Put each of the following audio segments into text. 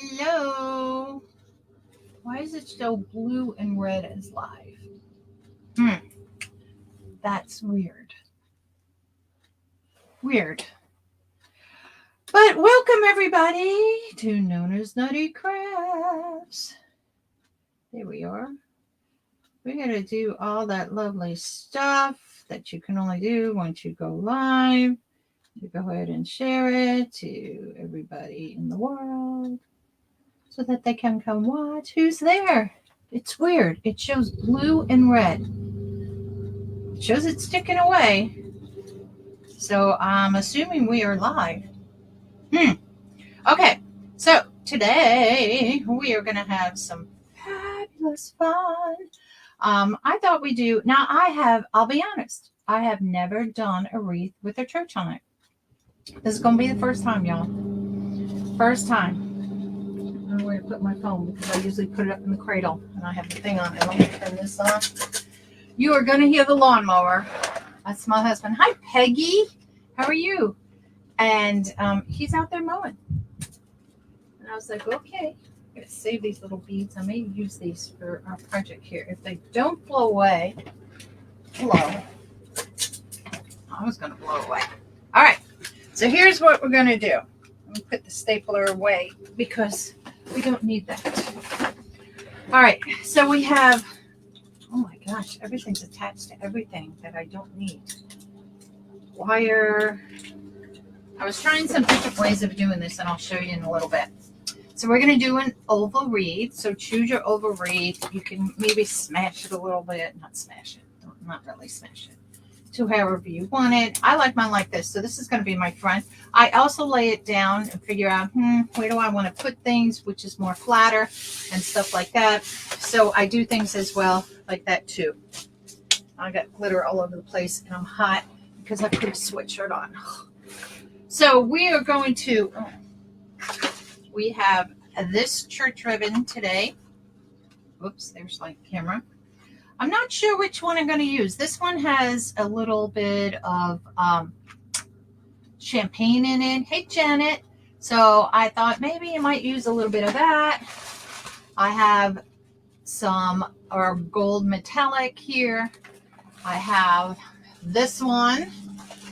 Hello. Why is it so blue and red as live? That's weird. Weird. But welcome everybody to NonnasNuttykrafts. There we are. We're going to do all that lovely stuff that you can only do once you go live. You go ahead and share it to everybody in the world so that they can come watch. Who's there? It's weird. It shows blue and red. It shows it's sticking away. So I'm assuming we are live. Okay, so today we are going to have some fabulous fun. I thought we do. Now I'll be honest, I have never done a wreath with a church on it. This is going to be the first time, y'all. First time. I don't know where to put my phone because I usually put it up in the cradle and I have the thing on it. Let me turn this on. You are going to hear the lawnmower. That's my husband. Hi, Peggy. How are you? And he's out there mowing. And I was like, okay, I'm going to save these little beads. I may use these for our project here. If they don't blow away, I was going to blow away. All right. So here's what we're going to do. Let me put the stapler away because we don't need that. All right. So we have, oh my gosh, everything's attached to everything that I don't need. Wire. I was trying some different ways of doing this, and I'll show you in a little bit. So we're going to do an oval wreath. So choose your oval wreath. You can maybe smash it a little bit. Not smash it. Not really smash it. To however you want it. I like mine like this. So this is going to be my front. I also lay it down and figure out, where do I want to put things, which is more flatter and stuff like that. So I do things as well like that too. I got glitter all over the place and I'm hot because I put a sweatshirt on. So we are going to, we have this church ribbon today. Oops, there's my camera. I'm not sure which one I'm going to use. This one has a little bit of champagne in it. Hey, Janet. So I thought maybe you might use a little bit of that. I have some gold metallic here. I have this one.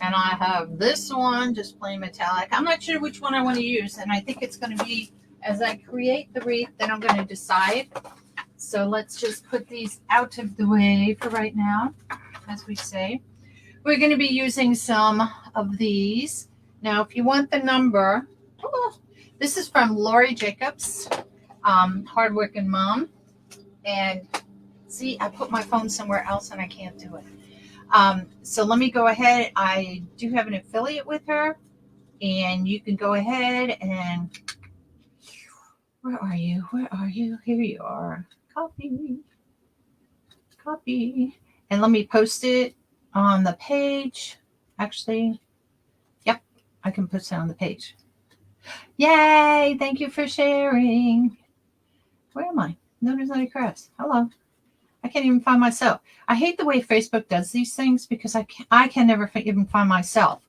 And I have this one, just plain metallic. I'm not sure which one I want to use. And I think it's going to be, as I create the wreath, then I'm going to decide. So let's just put these out of the way for right now, as we say. We're going to be using some of these. Now, if you want the number, this is from Lori Jacobs, Hardworking Mom. And see, I put my phone somewhere else and I can't do it. So let me go ahead. I do have an affiliate with her. And you can go ahead and... Where are you? Where are you? Here you are. Copy. And let me post it on the page. Actually, yep, I can post it on the page. Yay! Thank you for sharing. Where am I? NonnasNuttykrafts. Hello. I can't even find myself. I hate the way Facebook does these things because I can never even find myself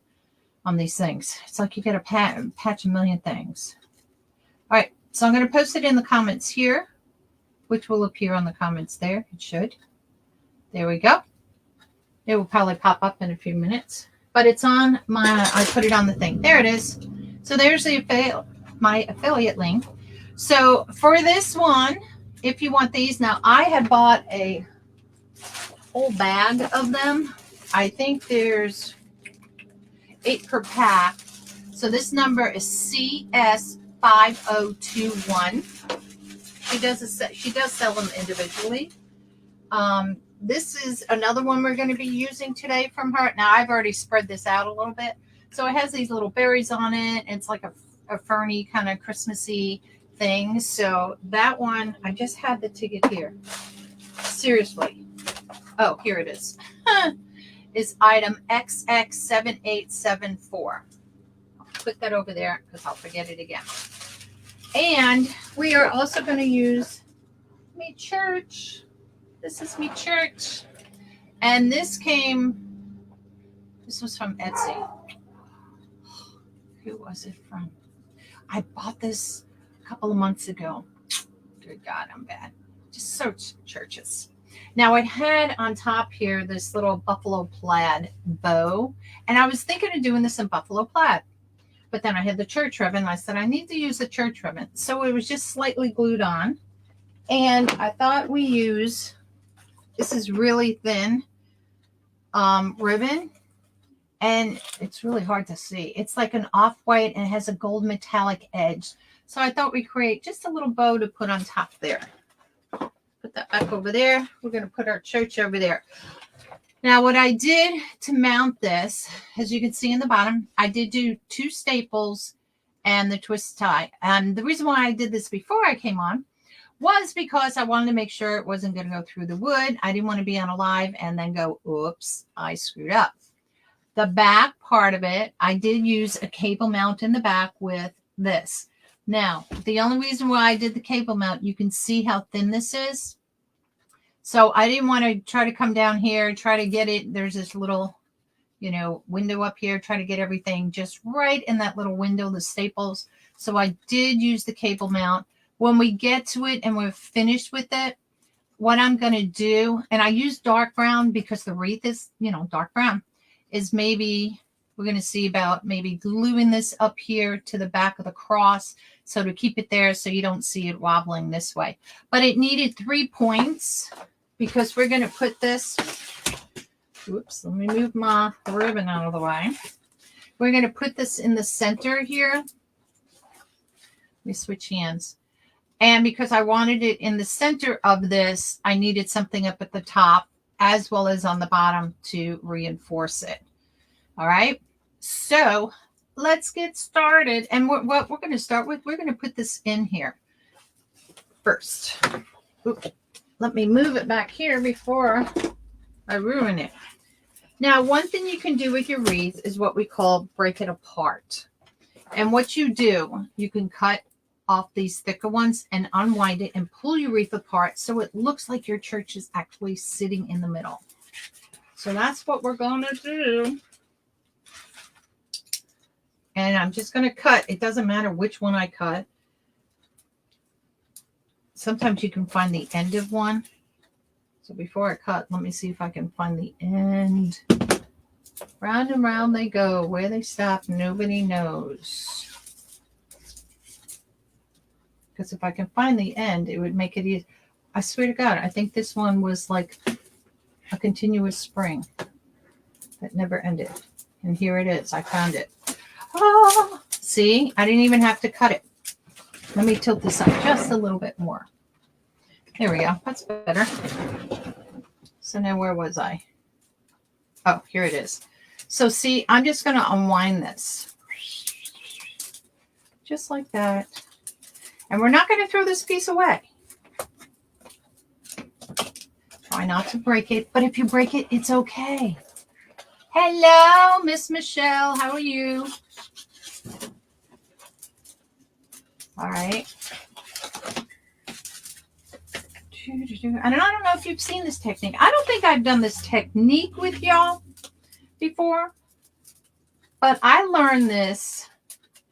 on these things. It's like you get a patch a million things. All right. So I'm going to post it in the comments here, which will appear on the comments there. It should. There we go. It will probably pop up in a few minutes. But it's on I put it on the thing. There it is. So there's my affiliate link. So for this one, if you want these, now I had bought a whole bag of them. I think there's 8 per pack. So this number is CS5021. She does sell them individually. This is another one we're going to be using today from her. Now I've already spread this out a little bit. So it has these little berries on it. It's like a ferny kind of Christmassy thing. So that one, I just had the ticket here. Seriously. Oh, here it is. Is item XX7874. I'll put that over there because I'll forget it again. And we are also going to use me church. This is me church. And this was from Etsy. Who was it from? I bought this a couple of months ago. Good God, I'm bad. Just search churches. Now it had on top here this little buffalo plaid bow, and I was thinking of doing this in buffalo plaid, but then I had the church ribbon. I said I need to use the church ribbon, so it was just slightly glued on, and I thought we use, this is really thin ribbon, and it's really hard to see. It's like an off-white and it has a gold metallic edge, so I thought we'd create just a little bow to put on top there. Put that back over there. We're going to put our church over there. Now, what I did to mount this, as you can see in the bottom, I did do 2 staples and the twist tie. And the reason why I did this before I came on was because I wanted to make sure it wasn't going to go through the wood. I didn't want to be on a live and then go, oops, I screwed up. The back part of it, I did use a cable mount in the back with this. Now, the only reason why I did the cable mount, you can see how thin this is. So I didn't want to try to come down here, try to get it. There's this little, window up here, try to get everything just right in that little window, the staples. So I did use the cable mount. When we get to it and we're finished with it, what I'm going to do, and I use dark brown because the wreath is, dark brown, is maybe we're going to see about maybe gluing this up here to the back of the cross. So to keep it there so you don't see it wobbling this way. But it needed 3 points because we're going to put this, oops, let me move my ribbon out of the way. We're going to put this in the center here. Let me switch hands. And because I wanted it in the center of this, I needed something up at the top as well as on the bottom to reinforce it. All right. So let's get started. And what we're going to start with, we're going to put this in here first. Oops. Let me move it back here before I ruin it. Now, one thing you can do with your wreath is what we call break it apart. And what you do, you can cut off these thicker ones and unwind it and pull your wreath apart so it looks like your church is actually sitting in the middle. So that's what we're going to do. And I'm just going to cut. It doesn't matter which one I cut. Sometimes you can find the end of one. So before I cut, let me see if I can find the end. Round and round they go. Where they stop, nobody knows. Because if I can find the end, it would make it easy. I swear to God, I think this one was like a continuous spring that never ended. And here it is. I found it. Oh, see, I didn't even have to cut it. Let me tilt this up just a little bit more. There we go. That's better. So now where was I? Oh, here it is. So see, I'm just going to unwind this. Just like that. And we're not going to throw this piece away. Try not to break it. But if you break it, it's okay. Hello, Miss Michelle. How are you? All right. And I don't know if you've seen this technique. I don't think I've done this technique with y'all before. But I learned this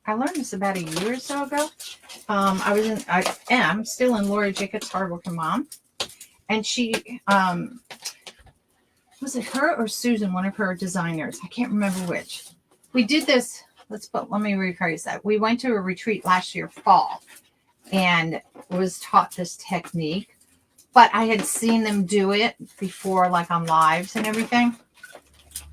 about a year or so ago. I am still in Lori Jacobs' Hardworking Mom. And she, was it her or Susan, one of her designers? I can't remember which. We did this. Let me rephrase that. We went to a retreat last year, fall, and was taught this technique. But I had seen them do it before, like on lives and everything.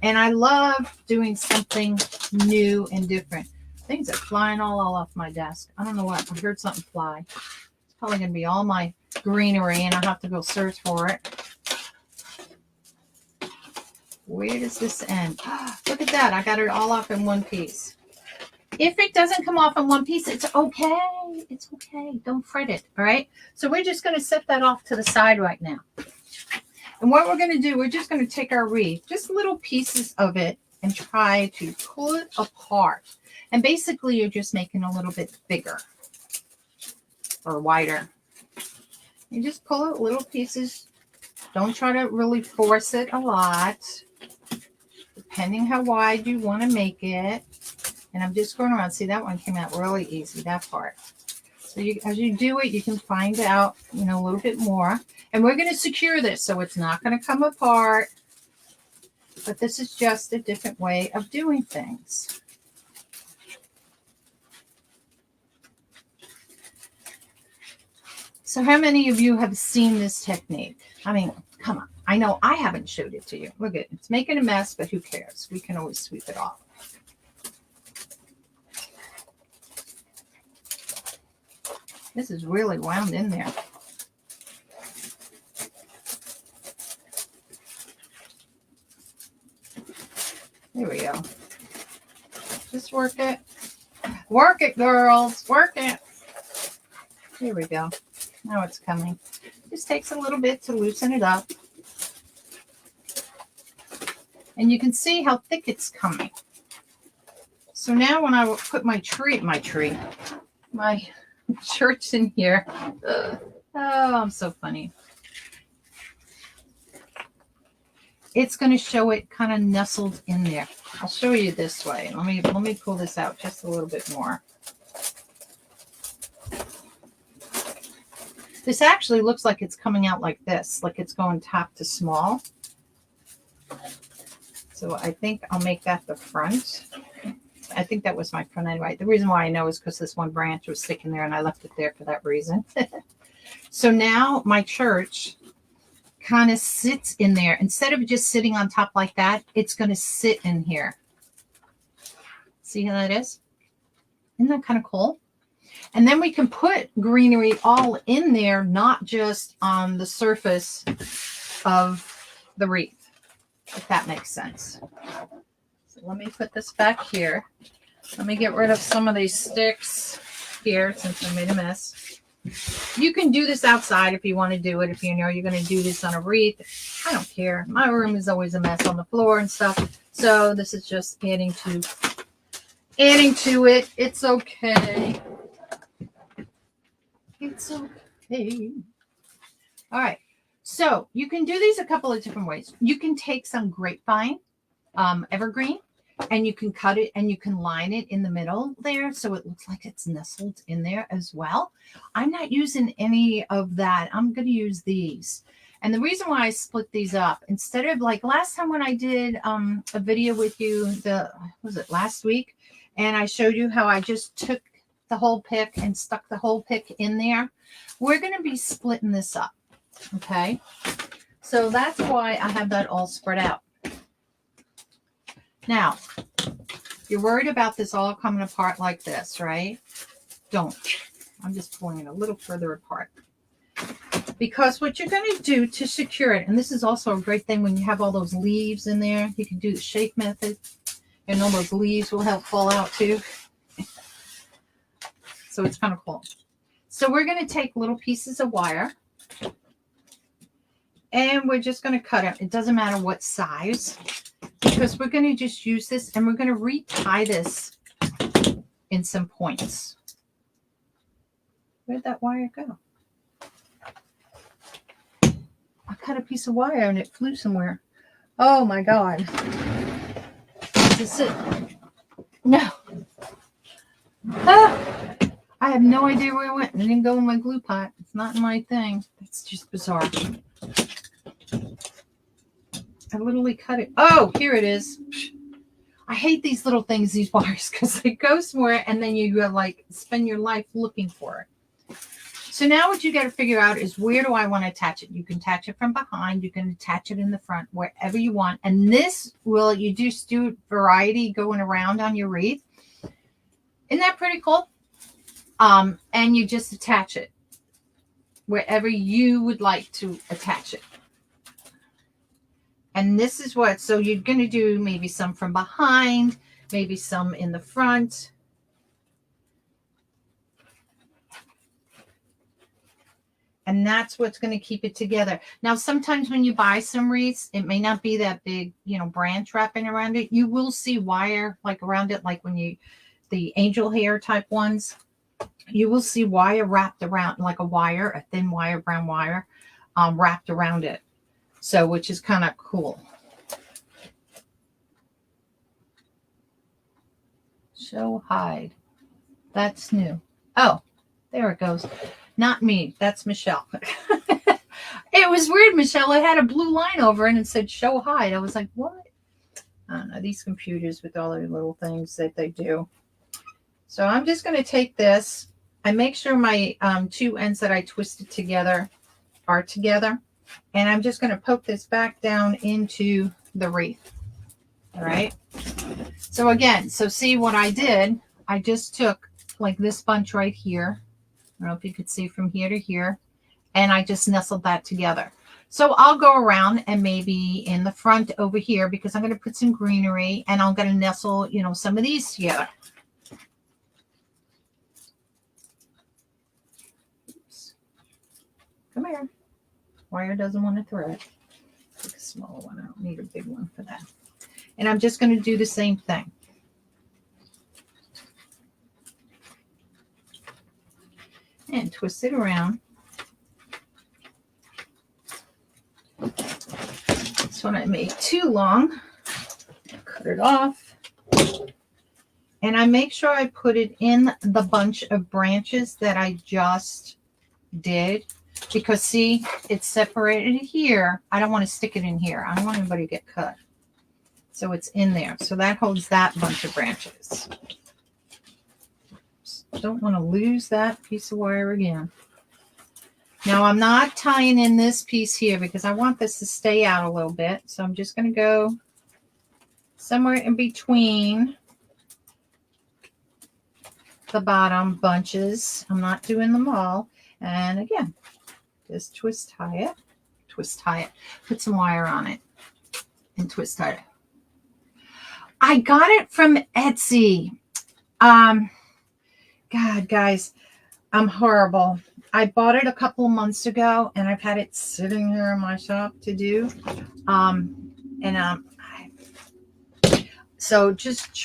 And I love doing something new and different. Things are flying all off my desk. I don't know what. I heard something fly. It's probably going to be all my greenery, and I'll have to go search for it. Where does this end? Look at that. I got it all off in one piece. If it doesn't come off in one piece, it's okay. It's okay. Don't fret it. All right. So we're just going to set that off to the side right now. And what we're going to do, we're just going to take our wreath, just little pieces of it, and try to pull it apart. And basically, you're just making a little bit bigger or wider. You just pull it little pieces. Don't try to really force it a lot. Depending how wide you want to make it. And I'm just going around. See, that one came out really easy, that part. So as you do it, you can find out, you know, a little bit more. And we're going to secure this so it's not going to come apart. But this is just a different way of doing things. So how many of you have seen this technique? I mean, come on. I know I haven't showed it to you. Look at it. It's making a mess, but who cares? We can always sweep it off. This is really wound in there. There we go. Just work it. Work it, girls. Work it. Here we go. Now it's coming. Just takes a little bit to loosen it up. And you can see how thick it's coming. So now when I will put my shirts in here. Oh, I'm so funny. It's going to show it kind of nestled in there. I'll show you this way. Let me pull this out just a little bit more. This actually looks like it's coming out like this, like it's going top to small. So I think I'll make that the front. I think that was my front end, right? The reason why I know is because this one branch was sticking there and I left it there for that reason. So now my church kind of sits in there. Instead of just sitting on top like that, it's going to sit in here. See how that is? Isn't that kind of cool? And then we can put greenery all in there, not just on the surface of the wreath, if that makes sense. So let me put this back here. Let me get rid of some of these sticks here since I made a mess. You can do this outside if you want to do it. If you know you're going to do this on a wreath, I don't care. My room is always a mess on the floor and stuff. So this is just adding to it. It's okay. It's okay. All right. So you can do these a couple of different ways. You can take some grapevine, evergreen, and you can cut it and you can line it in the middle there so it looks like it's nestled in there as well. I'm not using any of that. I'm going to use these. And the reason why I split these up, instead of like last time when I did a video with you, was it last week? And I showed you how I just took the whole pick and stuck the whole pick in there. We're going to be splitting this up. Okay. So that's why I have that all spread out. Now, you're worried about this all coming apart like this, right? Don't. I'm just pulling it a little further apart. Because what you're going to do to secure it, and this is also a great thing when you have all those leaves in there, you can do the shake method, and all those leaves will help fall out too. So it's kind of cool. So we're going to take little pieces of wire, and we're just going to cut it. It doesn't matter what size, because we're going to just use this and we're going to retie this in some points. Where'd that wire go? I cut a piece of wire and it flew somewhere. Oh my God. Is this it? No. Ah, I have no idea where it went. It didn't go in my glue pot. It's not in my thing. That's just bizarre. I literally cut it. Oh, here it is. I hate these little things, these wires, because they go somewhere and then you like spend your life looking for it. So now what you got to figure out is, where do I want to attach it? You can attach it from behind. You can attach it in the front, wherever you want. And this will, you just do variety going around on your wreath. Isn't that pretty cool? And you just attach it wherever you would like to attach it. And this is what, so you're going to do maybe some from behind, maybe some in the front. And that's what's going to keep it together. Now, sometimes when you buy some wreaths, it may not be that big, you know, branch wrapping around it. You will see wire like around it, like when you, the angel hair type ones, you will see wire wrapped around, like a wire, a thin wire, brown wire, wrapped around it. So, which is kind of cool. Show hide. That's new. Oh, There it goes. Not me. That's Michelle. It was weird, Michelle. It had a blue line over it and it said show hide. I was like, what? I don't know. These computers with all their little things that they do. So I'm just going to take this. I make sure my two ends that I twisted together are together. And I'm just going to poke this back down into the wreath. All right. So again, so see what I did. I just took like this bunch right here. I don't know if you could see from here to here. And I just nestled that together. So I'll go around and maybe in the front over here, because I'm going to put some greenery and I'm going to nestle, you know, some of these together. Oops. Come here. Wire doesn't want to thread. Take a smaller one. I don't need a big one for that. And I'm just going to do the same thing. And twist it around. This one I made too long. Cut it off. And I make sure I put it in the bunch of branches that I just did. Because see, it's separated here. I don't want to stick it in here. I don't want anybody to get cut. So it's in there. So that holds that bunch of branches. Don't want to lose that piece of wire again. Now I'm not tying in this piece here because I want this to stay out a little bit. So I'm just going to go somewhere in between the bottom bunches. I'm not doing them all. And again, just twist tie it. Twist tie it. Put some wire on it. And twist tie it. I got it from Etsy. God, guys, I'm horrible. I bought it a couple of months ago, and I've had it sitting here in my shop to do. So just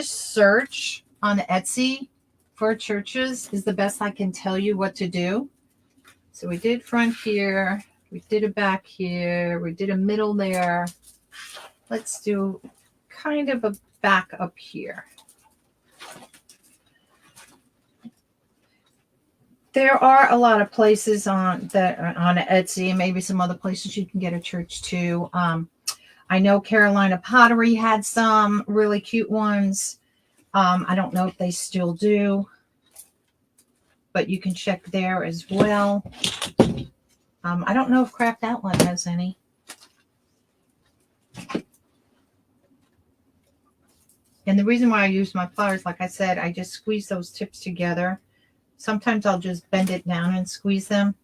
search on Etsy for churches is the best I can tell you what to do. So we did front here, we did a back here, we did a middle there. Let's do kind of a back up here. There are a lot of places on Etsy, maybe some other places you can get a church too. I know Carolina Pottery had some really cute ones. I don't know if they still do, but you can check there as well. I don't know if Craft Outlet has any. And the reason why I use my pliers, like I said, I just squeeze those tips together. Sometimes I'll just bend it down and squeeze them.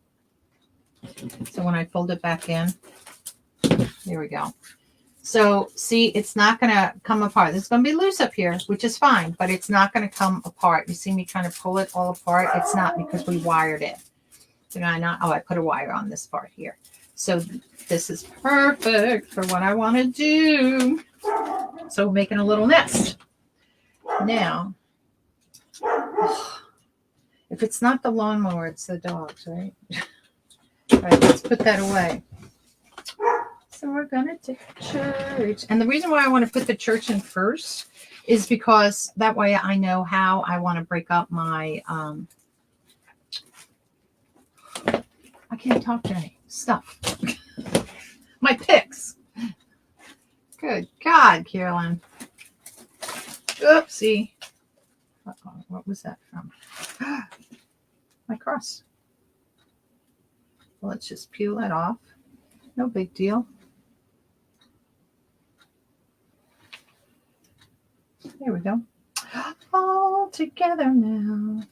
So when I fold it back in, there we go. So see, it's not going to come apart. It's going to be loose up here, which is fine, but it's not going to come apart. You see me trying to pull it all apart? It's not because we wired it. Did I not? Oh, I put a wire on this part here. So this is perfect for what I want to do. So we're making a little nest. Now, if it's not the lawnmower, it's the dogs, right? All right, let's put that away. So we're going to take church. And the reason why I want to put the church in first is because that way I know how I want to break up my, I can't talk today, stuff. My picks. Good God, Carolyn. Oopsie. Uh-oh, what was that from? My cross. Well, let's just peel that off. No big deal. There we go. All together now.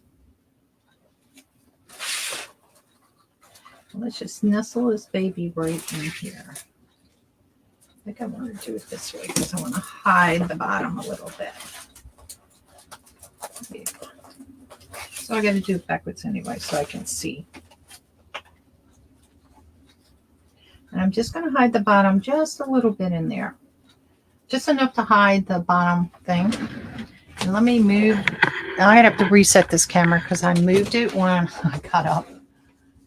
Let's just nestle this baby right in here. I think I want to do it this way because I want to hide the bottom a little bit. So I got to do it backwards anyway so I can see. And I'm just going to hide the bottom just a little bit in there. Just enough to hide the bottom thing. And let me move. Now I'd have to reset this camera because I moved it when I got up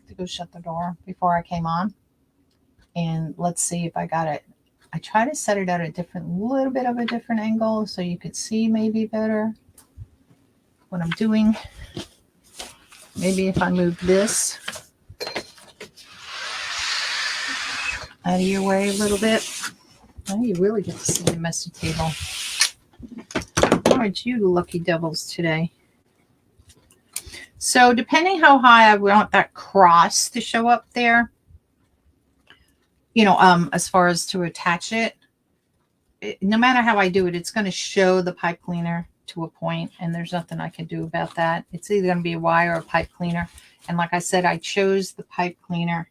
to go shut the door before I came on. And let's see if I got it. I try to set it at a little bit of a different angle so you could see maybe better. what I'm doing. Maybe if I move this out of your way a little bit. Now you really get to see the messy table. Aren't you lucky devils today? So depending how high I want that cross to show up there, you know, as far as to attach it, no matter how I do it, it's going to show the pipe cleaner to a point, and there's nothing I can do about that. It's either going to be a wire or a pipe cleaner. And like I said, I chose the pipe cleaner.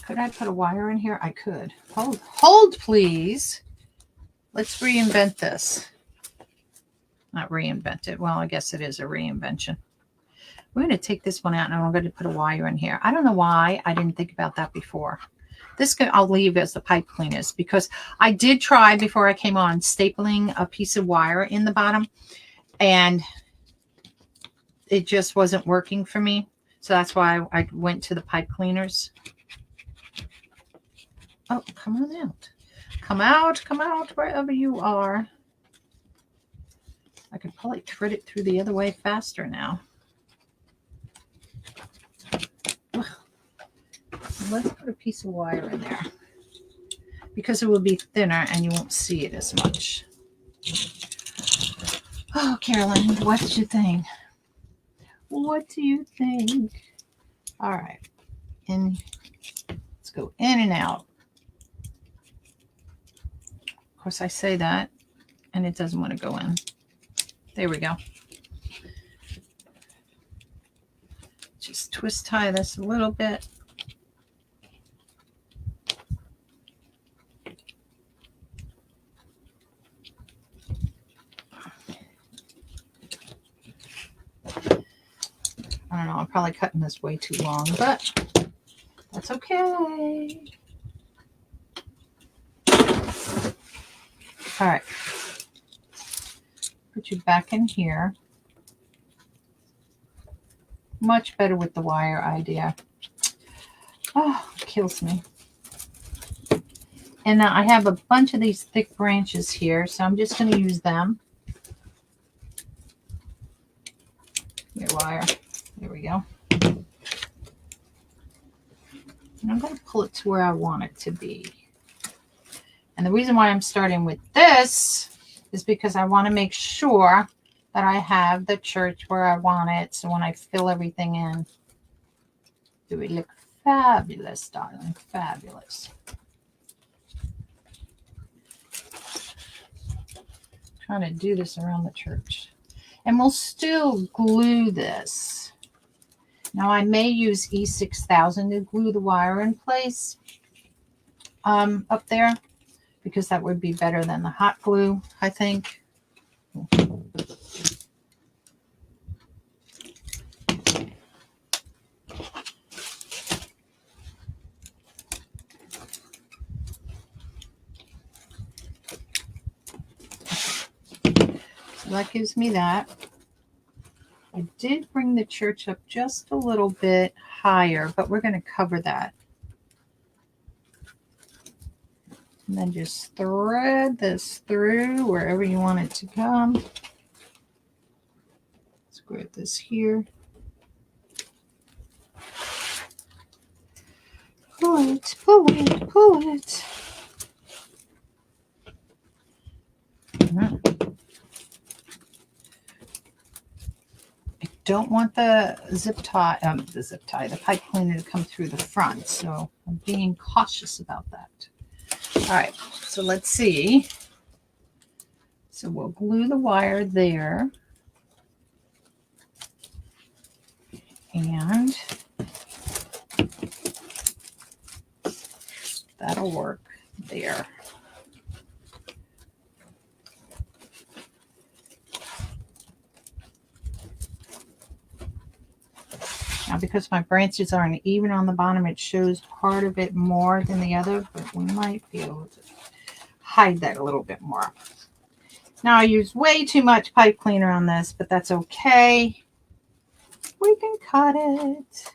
Could I put a wire in here? I could. Hold, please. Let's reinvent this. Not reinvent it. Well, I guess it is a reinvention. We're going to take this one out, and I'm going to put a wire in here. I don't know why I didn't think about that before. This I'll leave as the pipe cleaners, because I did try before I came on stapling a piece of wire in the bottom, and it just wasn't working for me. So that's why I went to the pipe cleaners. Oh, come on out. Come out wherever you are. I could probably thread it through the other way faster now. Ugh. Let's put a piece of wire in there, because it will be thinner and you won't see it as much. Oh, Carolynne, what do you think? What do you think? All right. And let's go in and out. Of course, I say that, and it doesn't want to go in. There we go. Just twist tie this a little bit. I don't know, I'm probably cutting this way too long, but that's okay. All right. Put you back in here. Much better with the wire idea. Oh, it kills me. And now I have a bunch of these thick branches here, so I'm just going to use them. Your wire. There we go. And I'm going to pull it to where I want it to be. And the reason why I'm starting with this is because I want to make sure that I have the church where I want it. So when I fill everything in, do we look fabulous, darling? Fabulous. Trying to do this around the church. And we'll still glue this. Now I may use E6000 to glue the wire in place up there, because that would be better than the hot glue, I think. So that gives me that. I did bring the church up just a little bit higher, but we're going to cover that. And then just thread this through wherever you want it to come. Let's grab this here. Pull it, pull it, pull it. I don't want the the pipe cleaner to come through the front, so I'm being cautious about that. All right, so let's see. So we'll glue the wire there. And that'll work there. Now, because my branches aren't even on the bottom, it shows part of it more than the other, but we might be able to hide that a little bit more. Now, I use way too much pipe cleaner on this, but that's okay. We can cut it.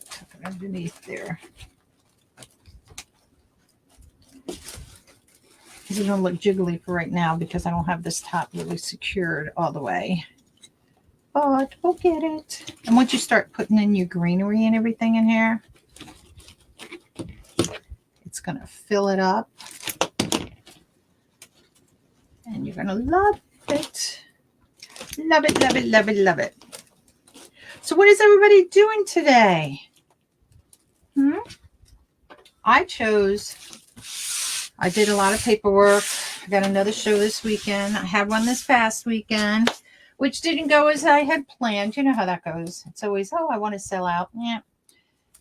Tuck it underneath there. It's going to look jiggly for right now because I don't have this top really secured all the way. But we'll get it. And once you start putting in your greenery and everything in here, it's going to fill it up. And you're going to love it. Love it, love it, love it, love it. So what is everybody doing today? I did a lot of paperwork. I got another show this weekend. I had one this past weekend, which didn't go as I had planned. You know how that goes. It's always, oh, I want to sell out. Yeah.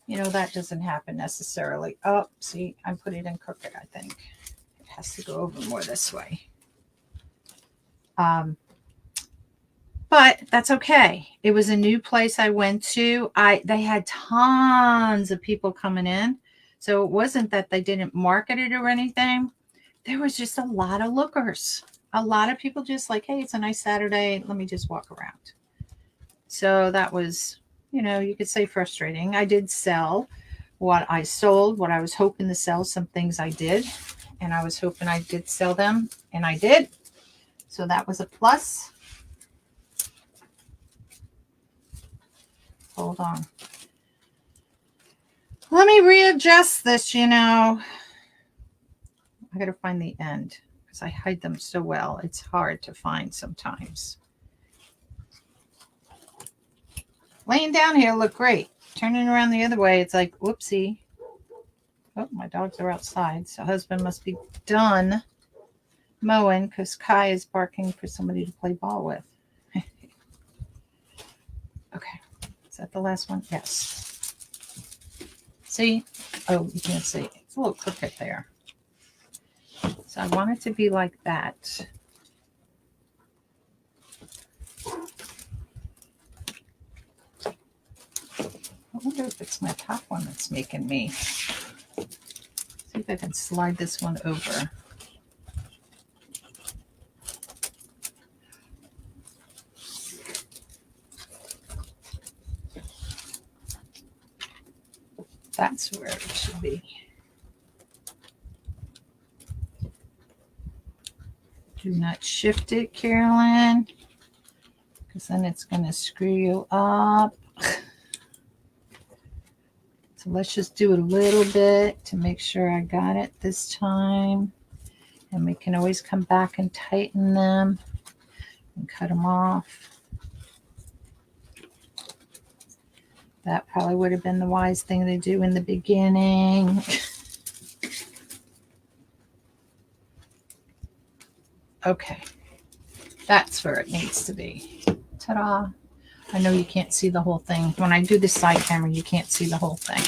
You know, that doesn't happen necessarily. Oh, see, I put it in crooked, I think. It has to go over more this way. But that's okay. It was a new place I went to. They had tons of people coming in. So it wasn't that they didn't market it or anything. There was just a lot of lookers. A lot of people just like, hey, it's a nice Saturday. Let me just walk around. So that was, you know, you could say frustrating. I did sell what I sold, what I was hoping to sell. Some things I did. And I was hoping I did sell them. And I did. So that was a plus. Hold on. Let me readjust this, you know. I got to find the end because I hide them so well. It's hard to find sometimes. Laying down here look great. Turning around the other way, it's like, whoopsie. Oh, my dogs are outside. So husband must be done mowing because Kai is barking for somebody to play ball with. Okay. Is that the last one? Yes. See? Oh, you can't see. It's a little crooked there. So I want it to be like that. I wonder if it's my top one that's making me. See if I can slide this one over. That's where it should be. Do not shift it, Carolynne, because then it's going to screw you up. So let's just do a little bit to make sure I got it this time. And we can always come back and tighten them and cut them off. That probably would have been the wise thing to do in the beginning. Okay, that's where it needs to be. Ta-da. I know you can't see the whole thing. When I do the side camera, you can't see the whole thing.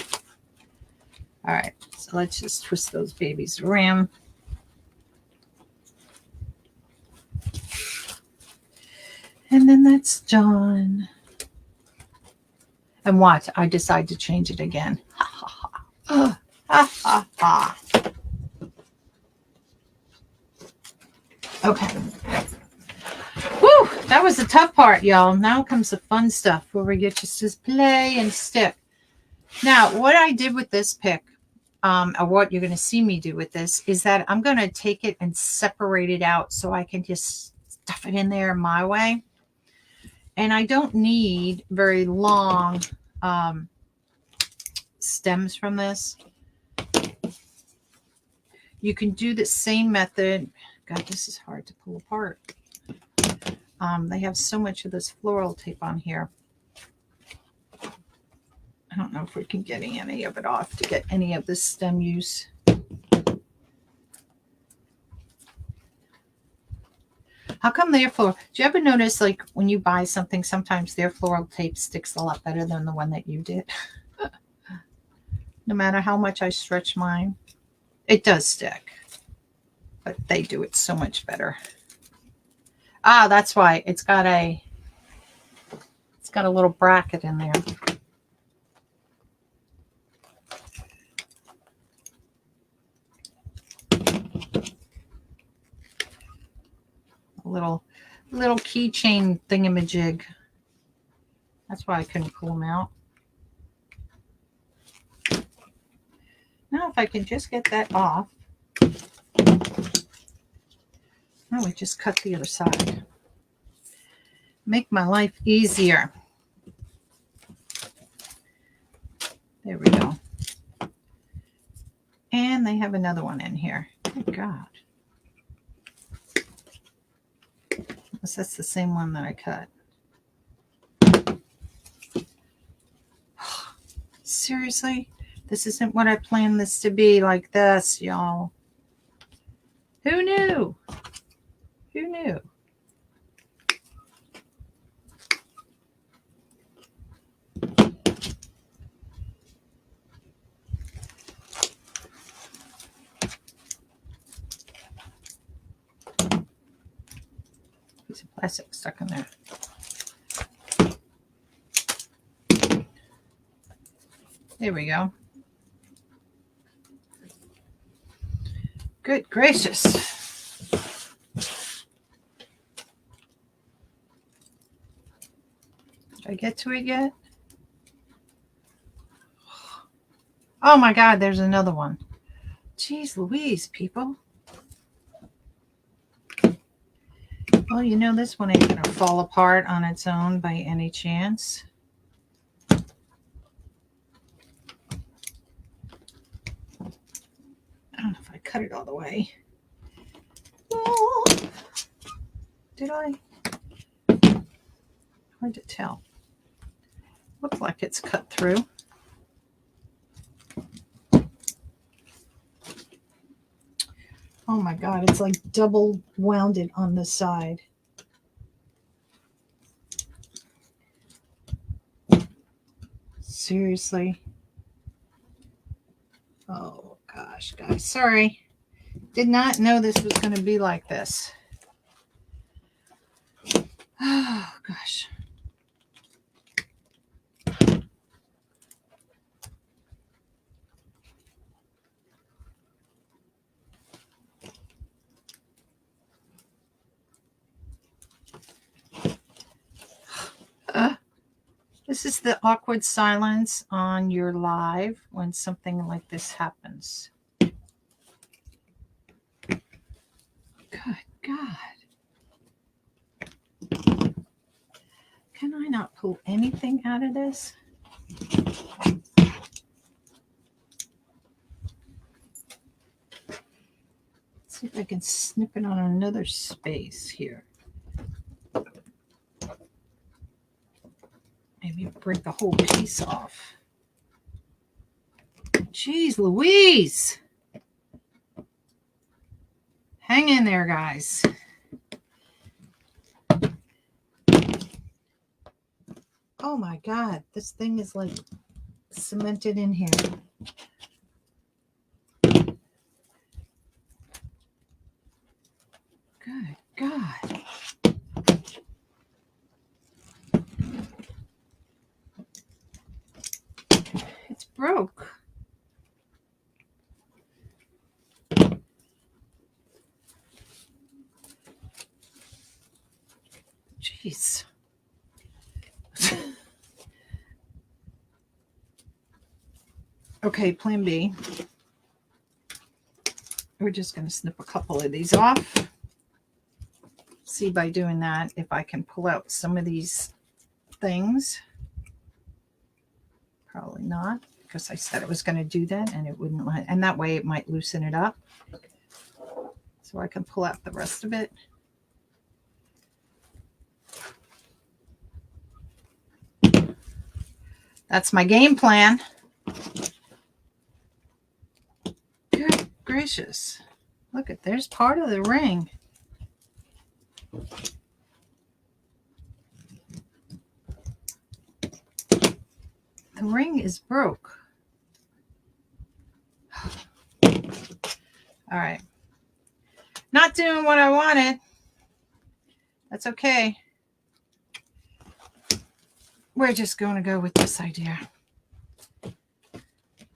All right, so let's just twist those babies around. And then that's done. And watch, I decide to change it again. Ha ha ha. Ha ha ha. Okay. Woo! That was the tough part, y'all. Now comes the fun stuff where we get to just play and stick. Now, what I did with this pick, or what you're going to see me do with this, is that I'm going to take it and separate it out so I can just stuff it in there my way. And I don't need very long stems from this. You can do the same method. God, this is hard to pull apart. They have so much of this floral tape on here. I don't know if we can get any of it off to get any of this stem use. How come their floral? Do you ever notice, like, when you buy something, sometimes their floral tape sticks a lot better than the one that you did? No matter how much I stretch mine, it does stick. But they do it so much better. Ah, that's why it's got a little bracket in there. A little keychain thingamajig. That's why I couldn't pull them out. Now if I can just get that off. Now we just cut the other side. Make my life easier. There we go. And they have another one in here. Good God. Unless that's the same one that I cut. Seriously? This isn't what I planned this to be, like this, y'all. Who knew? Who knew? Piece of plastic stuck in there. There we go. Good gracious. Did I get to it yet? Oh my God, there's another one. Jeez Louise, people. Well, you know this one ain't going to fall apart on its own by any chance. I don't know if I cut it all the way. Oh, did I? Hard to tell. Looks like it's cut through. Oh my God, it's like double wounded on the side. Seriously. Oh gosh, guys, sorry. Did not know this was going to be like this. Oh gosh. This is the awkward silence on your live when something like this happens. Good God. Can I not pull anything out of this? Let's see if I can snip it on another space here. Maybe break the whole piece off. Jeez Louise. Hang in there, guys. Oh my God, this thing is like cemented in here. Good God. It's broke. Jeez. Okay, plan B. We're just going to snip a couple of these off. See by doing that if I can pull out some of these things. Probably not, because I said I was going to do that and it wouldn't let, and that way it might loosen it up. So I can pull out the rest of it. That's my game plan. Good gracious. Look at, there's part of the ring. The ring is broke. All right. Not doing what I wanted. That's okay. We're just going to go with this idea.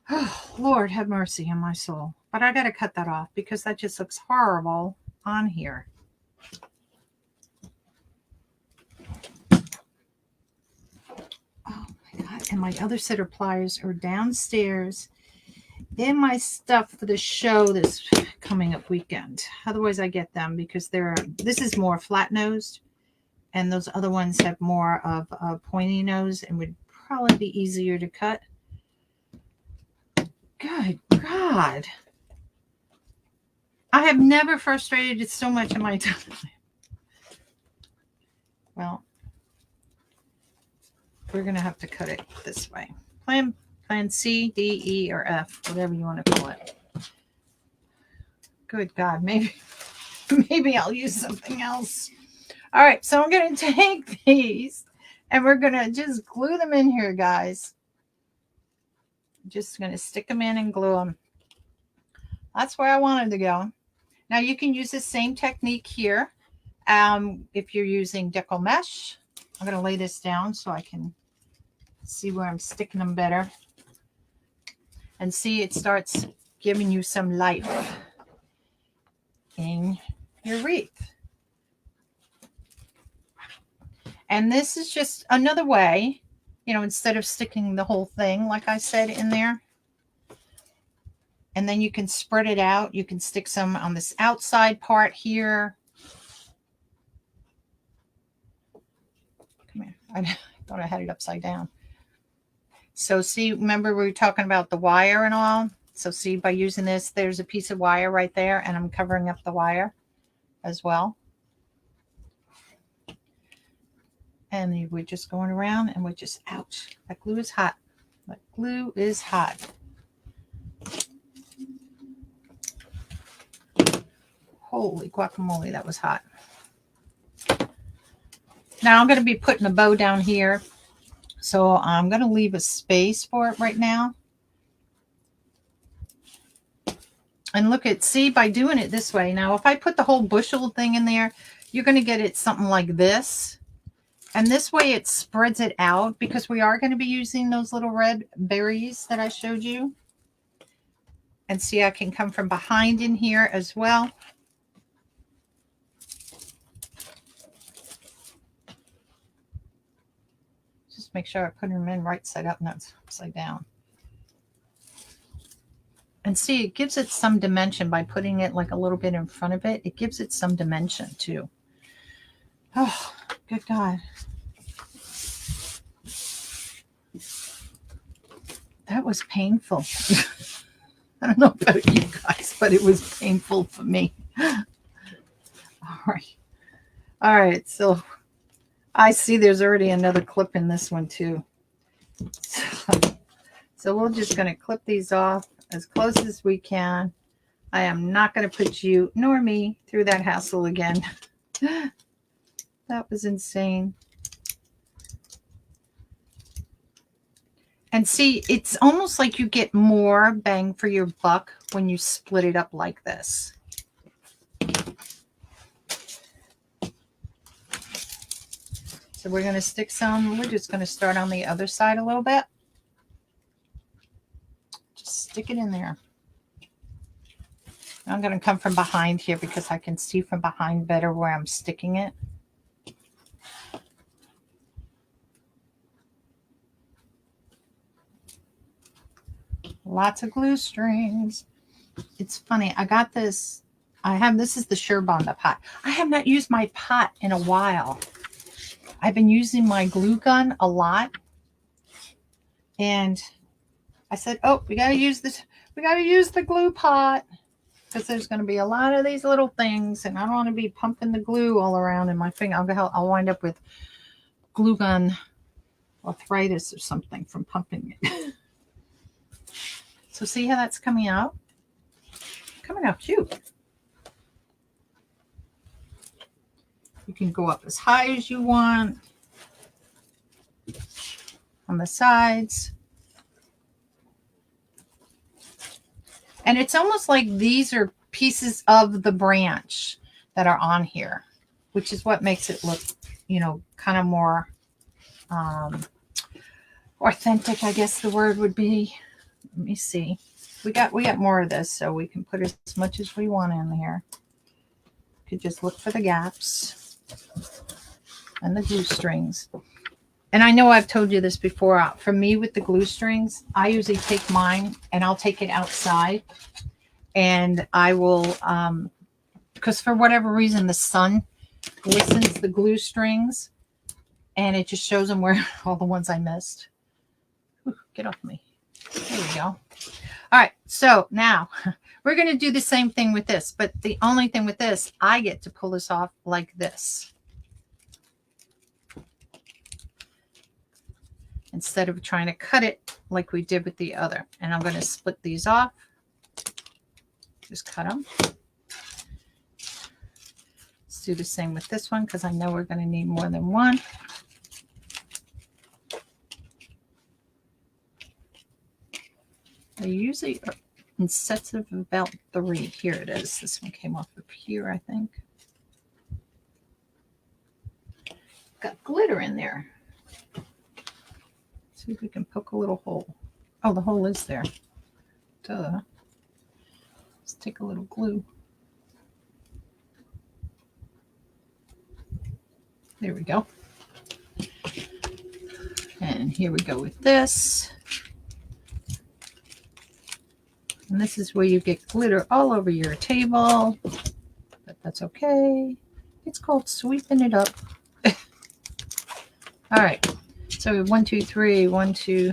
Oh, Lord, have mercy on my soul. But I got to cut that off because that just looks horrible on here. Oh my God. And my other set of pliers are downstairs in my stuff for the show this coming up weekend. Otherwise I get them because this is more flat nosed and those other ones have more of a pointy nose and would probably be easier to cut. Good God. I have never frustrated it so much in my time. Well, we're going to have to cut it this way. Plan C, D, E, or F, whatever you want to call it. Good God, maybe I'll use something else. All right, so I'm going to take these and we're going to just glue them in here, guys. Just going to stick them in and glue them. That's where I wanted to go. Now you can use the same technique here. If you're using deco mesh, I'm going to lay this down so I can see where I'm sticking them better. And see, it starts giving you some life in your wreath. And this is just another way, instead of sticking the whole thing, like I said, in there. And then you can spread it out. You can stick some on this outside part here. Come here. I thought I had it upside down. So see, remember we were talking about the wire and all? So see, by using this, there's a piece of wire right there, and I'm covering up the wire as well. And we're just going around, and we're just, ouch, that glue is hot. That glue is hot. Holy guacamole, that was hot. Now I'm going to be putting a bow down here. So I'm going to leave a space for it right now. And look at, see, by doing it this way. Now, if I put the whole bushel thing in there, you're going to get it something like this. And this way it spreads it out because we are going to be using those little red berries that I showed you. And see, I can come from behind in here as well. Just make sure I put them in right side up, not upside down. And see, it gives it some dimension by putting it like a little bit in front of it. It gives it some dimension too. Oh, good God. That was painful. I don't know about you guys, but it was painful for me. All right. All right. So I see there's already another clip in this one too. So we're just going to clip these off as close as we can. I am not going to put you nor me through that hassle again. That was insane. And see, it's almost like you get more bang for your buck when you split it up like this. So we're going to stick some. We're just going to start on the other side a little bit. Just stick it in there. I'm going to come from behind here because I can see from behind better where I'm sticking it. Lots of glue strings. It's funny. I got this. This is the Surebond pot. I have not used my pot in a while. I've been using my glue gun a lot. And I said, oh, we got to use this. We got to use the glue pot because there's going to be a lot of these little things. And I don't want to be pumping the glue all around in my finger. I'll wind up with glue gun arthritis or something from pumping it. So see how that's coming out? Coming out cute. You can go up as high as you want on the sides. And it's almost like these are pieces of the branch that are on here, which is what makes it look, kind of more authentic, I guess the word would be. Let me see. We got more of this, so we can put as much as we want in here. Could just look for the gaps and the glue strings. and I know I've told you this before, for me with the glue strings, I usually take mine and I'll take it outside, and I will, because for whatever reason, the sun glistens the glue strings, and it just shows them where all the ones I missed. Ooh, get off me. There we go. All right, so now we're going to do the same thing with this, but the only thing with this, I get to pull this off like this, instead of trying to cut it like we did with the other. And I'm going to split these off. Just cut them. Let's do the same with this one, because I know we're going to need more than one. I usually are in sets of about 3. Here it is. This one came off up here, I think. Got glitter in there. See if we can poke a little hole. Oh, the hole is there. Duh. Let's take a little glue. There we go. And here we go with this. And this is where you get glitter all over your table. But that's okay. It's called sweeping it up. All right. So 1, 2, 3, 1, 2,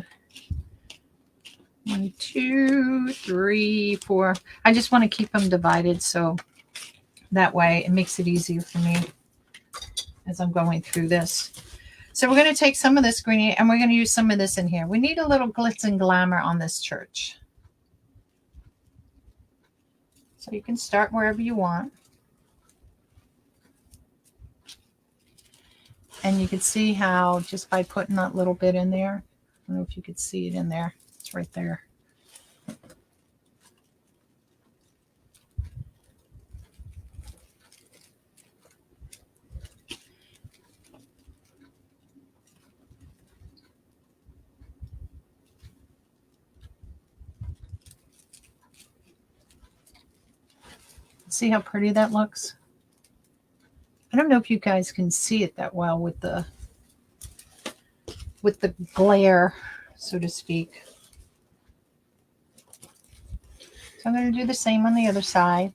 1, 2, 3, 4. I just want to keep them divided, so that way it makes it easier for me as I'm going through this. So we're going to take some of this green and we're going to use some of this in here. We need a little glitz and glamour on this church. So you can start wherever you want. And you can see how just by putting that little bit in there, I don't know if you could see it in there. It's right there. See how pretty that looks? I don't know if you guys can see it that well with the glare, so to speak. So I'm going to do the same on the other side.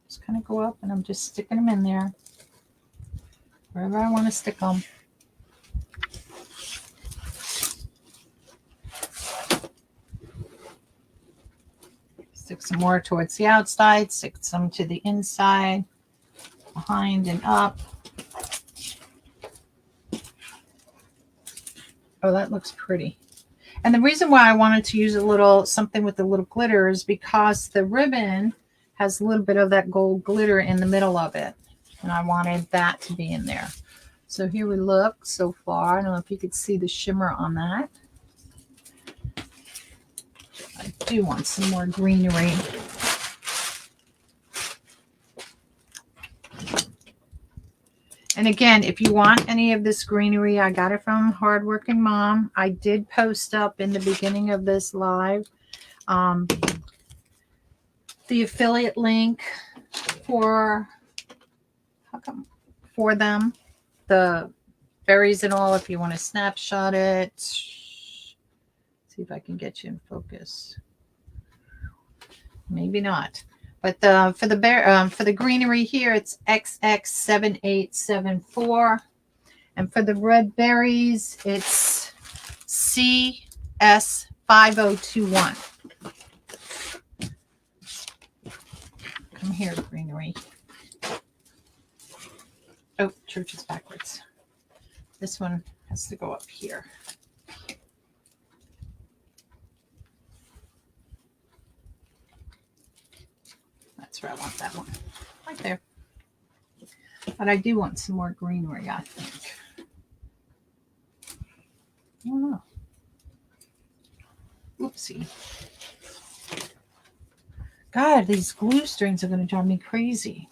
Just kind of go up and I'm just sticking them in there wherever I want to stick them. Stick some more towards the outside, stick some to the inside, behind and up. Oh, that looks pretty. And the reason why I wanted to use a little something with a little glitter is because the ribbon has a little bit of that gold glitter in the middle of it. And I wanted that to be in there. So here we look so far. I don't know if you could see the shimmer on that. I do want some more greenery. And again, if you want any of this greenery, I got it from Hardworking Mom. I did post up in the beginning of this live the affiliate link for them, the berries and all, if you want to snapshot it. See if I can get you in focus. Maybe not. But for the greenery here, it's XX7874. And for the red berries, it's CS5021. Come here, greenery. Oh, church is backwards. This one has to go up here. That's where I want that one. Right there. But I do want some more greenery, I think. I don't know. Oopsie. God, these glue strings are going to drive me crazy.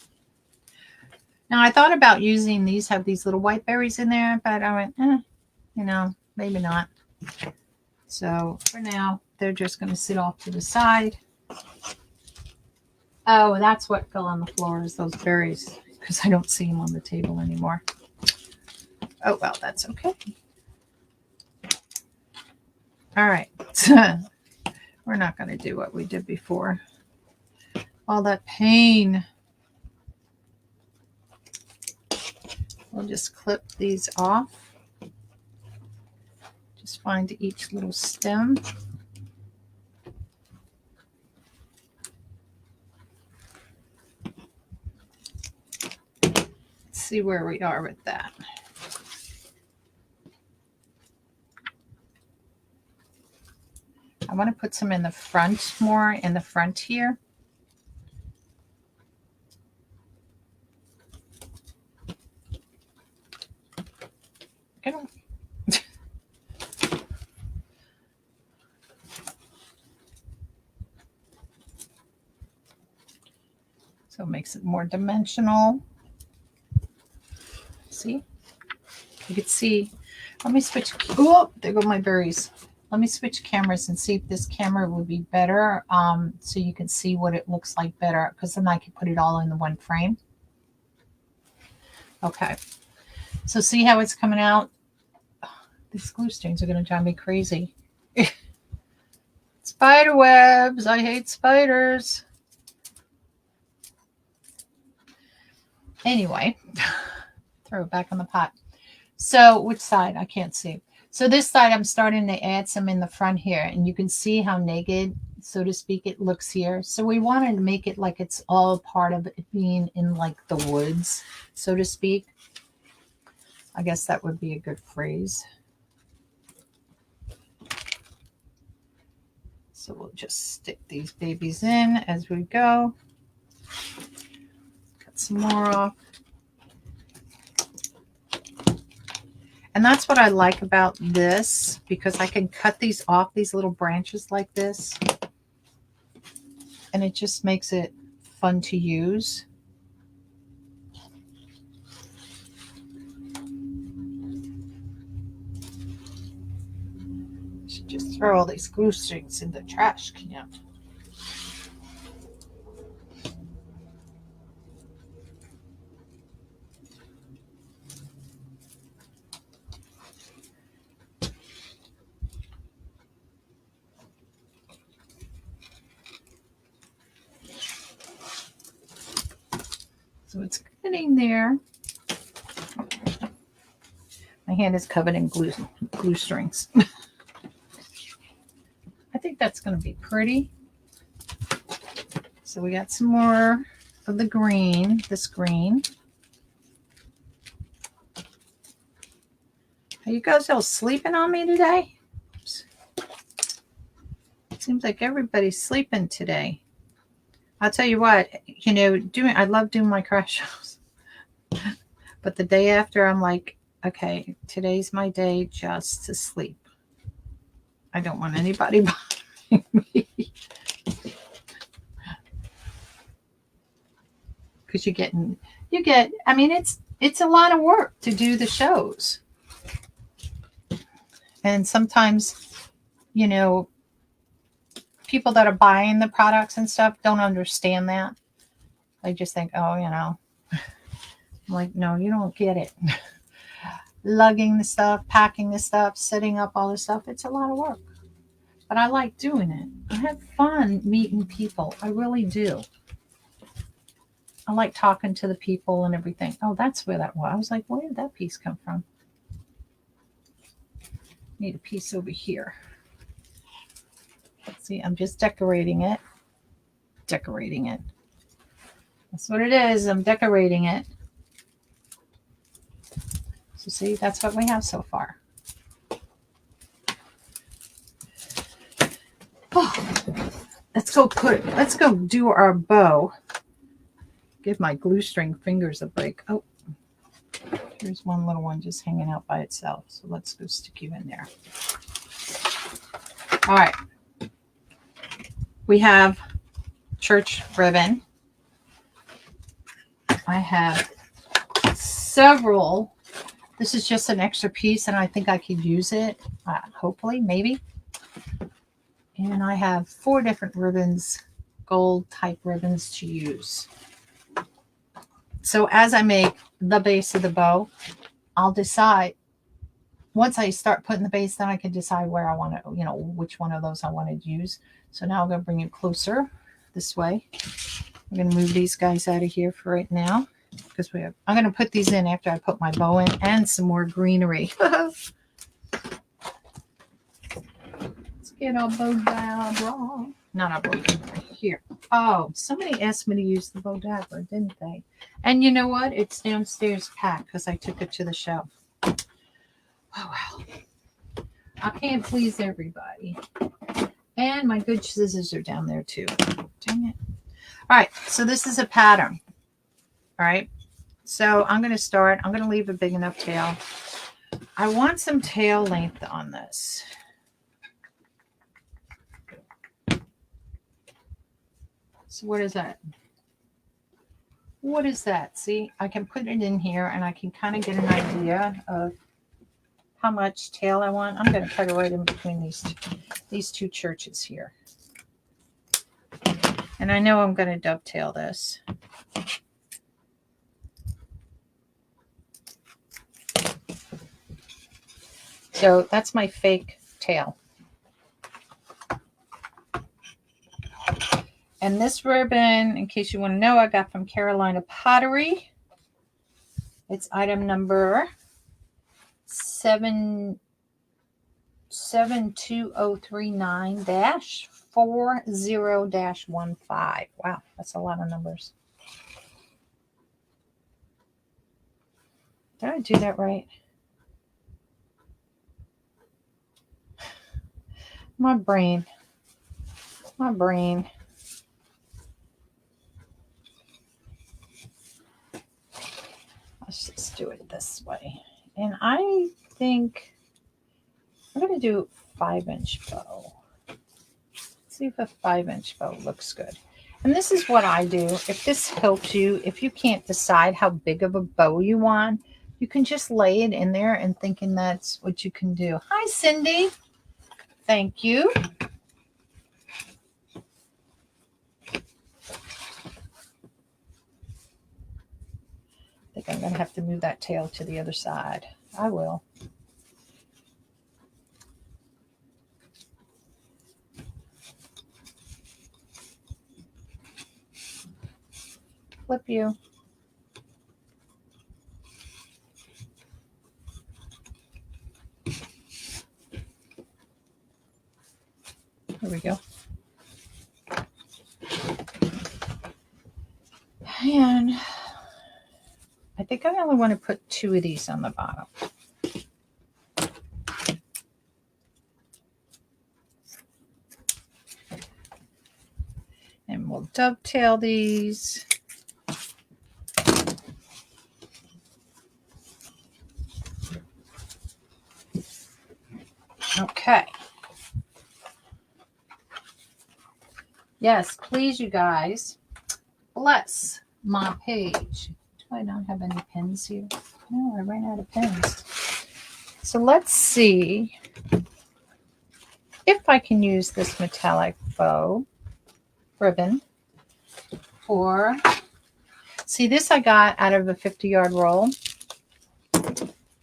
Now, I thought about using these, have these little white berries in there, but I went, you know, maybe not. So for now, they're just going to sit off to the side. Oh, that's what fell on the floor is those berries, because I don't see them on the table anymore. Oh, well, that's okay. All right. We're not going to do what we did before. All that pain. We'll just clip these off. Just find each little stem. Let's see where we are with that. I want to put some in the front, more in the front here. Get on. So it makes it more dimensional. See? You can see. Let me switch. Oh, there go my berries. Let me switch cameras and see if this camera would be better, so you can see what it looks like better, because then I can put it all in the one frame. Okay. So see how it's coming out? These glue strings are going to drive me crazy. Spider webs. I hate spiders. Anyway, throw it back on the pot. So which side? I can't see. So this side, I'm starting to add some in the front here, and you can see how naked, so to speak, it looks here. So we wanted to make it like it's all part of it being in like the woods, so to speak. I guess that would be a good phrase. So we'll just stick these babies in as we go. Cut some more off. And that's what I like about this, because I can cut these off, these little branches like this. And it just makes it fun to use. Should just throw all these glue strings in the trash can. So it's getting there. My hand is covered in glue strings. I think that's going to be pretty. So we got some more of the green, this green. Are you guys all sleeping on me today? Oops. Seems like everybody's sleeping today. I'll tell you what, you know, I love doing my craft shows. But the day after, I'm like, okay, today's my day just to sleep. I don't want anybody bothering me. Because I mean, it's a lot of work to do the shows. And sometimes, you know, people that are buying the products and stuff don't understand that. They just think, oh, you know. I'm like, no, you don't get it. Lugging the stuff, packing the stuff, setting up all the stuff, it's a lot of work. But I like doing it. I have fun meeting people. I really do. I like talking to the people and everything. Oh, that's where that was. I was like, where did that piece come from? Need a piece over here. See, I'm just decorating it. Decorating it. That's what it is. I'm decorating it. So see, that's what we have so far. Oh, let's go do our bow. Give my glue string fingers a break. Oh, here's one little one just hanging out by itself. So let's go stick you in there. All right. We have church ribbon. I have several. This is just an extra piece, and I think I could use it. Hopefully, maybe. And I have 4 different ribbons, gold type ribbons to use. So as I make the base of the bow, I'll decide once I start putting the base, then I can decide where I want to, you know, which one of those I want to use. So now I'm going to bring it closer this way. I'm going to move these guys out of here for right now, because I'm going to put these in after I put my bow in and some more greenery. Let's get our bow dabber. Not a bow dabber. Here. Oh, somebody asked me to use the bow dabber, didn't they? And you know what? It's downstairs packed because I took it to the shelf. Oh, well. I can't please everybody. And my good scissors are down there too. Dang it. All right. So this is a pattern. All right. So I'm going to start. I'm going to leave a big enough tail. I want some tail length on this. So what is that? What is that? See, I can put it in here and I can kind of get an idea of how much tail I want. I'm going to cut it right in between these two churches here. And I know I'm going to dovetail this. So that's my fake tail. And this ribbon, in case you want to know, I got from Carolynne Pottery. It's item number 72039-40-15. Wow, that's a lot of numbers. Did I do that right? My brain. Let's just do it this way. And I think I'm going to do 5-inch bow. Let's see if a 5-inch bow looks good. And this is what I do. If this helps you, if you can't decide how big of a bow you want, you can just lay it in there and thinking that's what you can do. Hi, Cindy. Thank you. I think I'm going to have to move that tail to the other side. I will. Flip you. Here we go. And I think I only want to put 2 of these on the bottom. And we'll dovetail these. Okay. Yes, please, you guys, bless my page. Do I not have any pins here? No, I ran out of pins. So let's see if I can use this metallic bow ribbon for, see, this I got out of a 50-yard roll,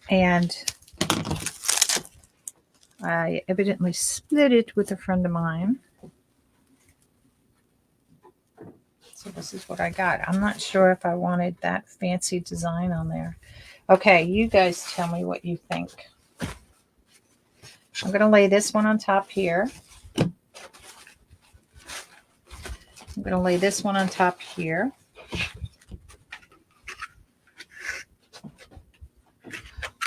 and I evidently split it with a friend of mine. So this is what I got. I'm not sure if I wanted that fancy design on there. Okay, you guys tell me what you think. I'm going to lay this one on top here. I'm going to lay this one on top here.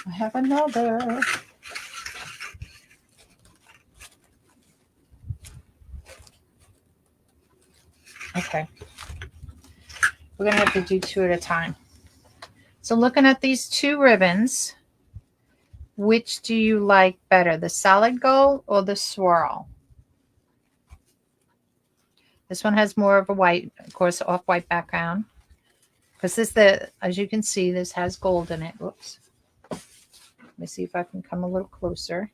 I have another. Okay. We're going to have to do 2 at a time. So looking at these 2 ribbons, which do you like better, the solid gold or the swirl? This one has more of a white, of course, off-white background. Because this, as you can see, this has gold in it. Whoops. Let me see if I can come a little closer.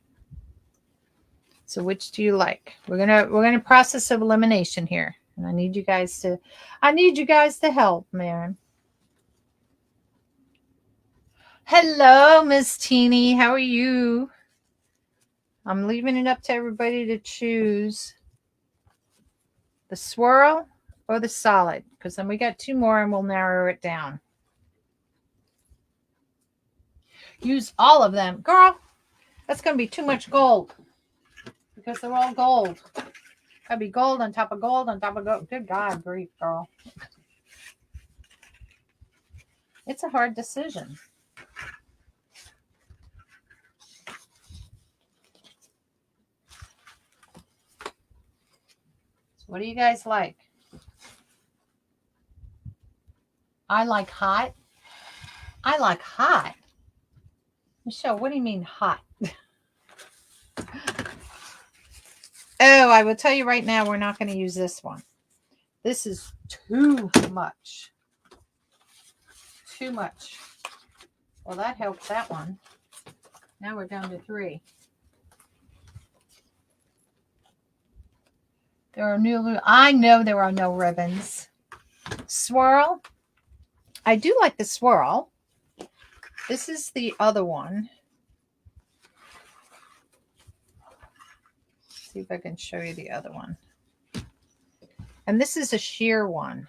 So which do you like? We're gonna process of elimination here. And I need you guys to help, man. Hello, Miss Teeny. How are you? I'm leaving it up to everybody to choose the swirl or the solid, because then we got two more and we'll narrow it down. Use all of them. Girl, that's going to be too much gold because they're all gold. Gotta be gold on top of gold on top of gold. Good God, grief, girl. It's a hard decision. So what do you guys like? I like hot. I like hot. Michelle, what do you mean hot? Oh, I will tell you right now, we're not going to use this one. This is too much. Too much. Well, that helped that one. Now we're down to 3. I know there are no ribbons. Swirl. I do like the swirl. This is the other one. See if I can show you the other one. And this is a sheer one.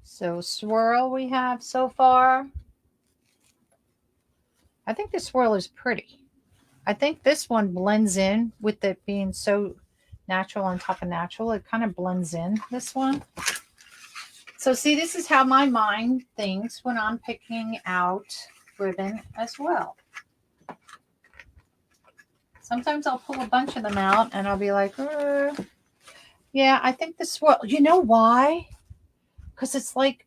So swirl we have so far. I think the swirl is pretty. I think this one blends in with it being so natural on top of natural. It kind of blends in, this one. So see, this is how my mind thinks when I'm picking out ribbon as well. Sometimes I'll pull a bunch of them out and I'll be like, yeah, I think the swirl. You know why? Because it's like,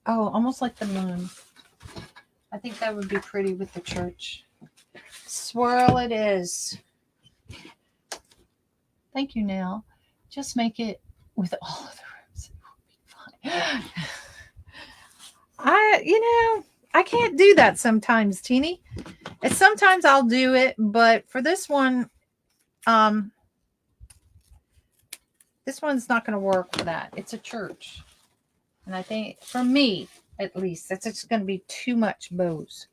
almost like the moon. I think that would be pretty with the church. Swirl it is. Thank you, Neil. Just make it with all of the rooms. It will be fun. I can't do that sometimes, Teeny. And sometimes I'll do it, but for this one, this one's not going to work for that. It's a church. And I think, for me, at least, that's just going to be too much bows.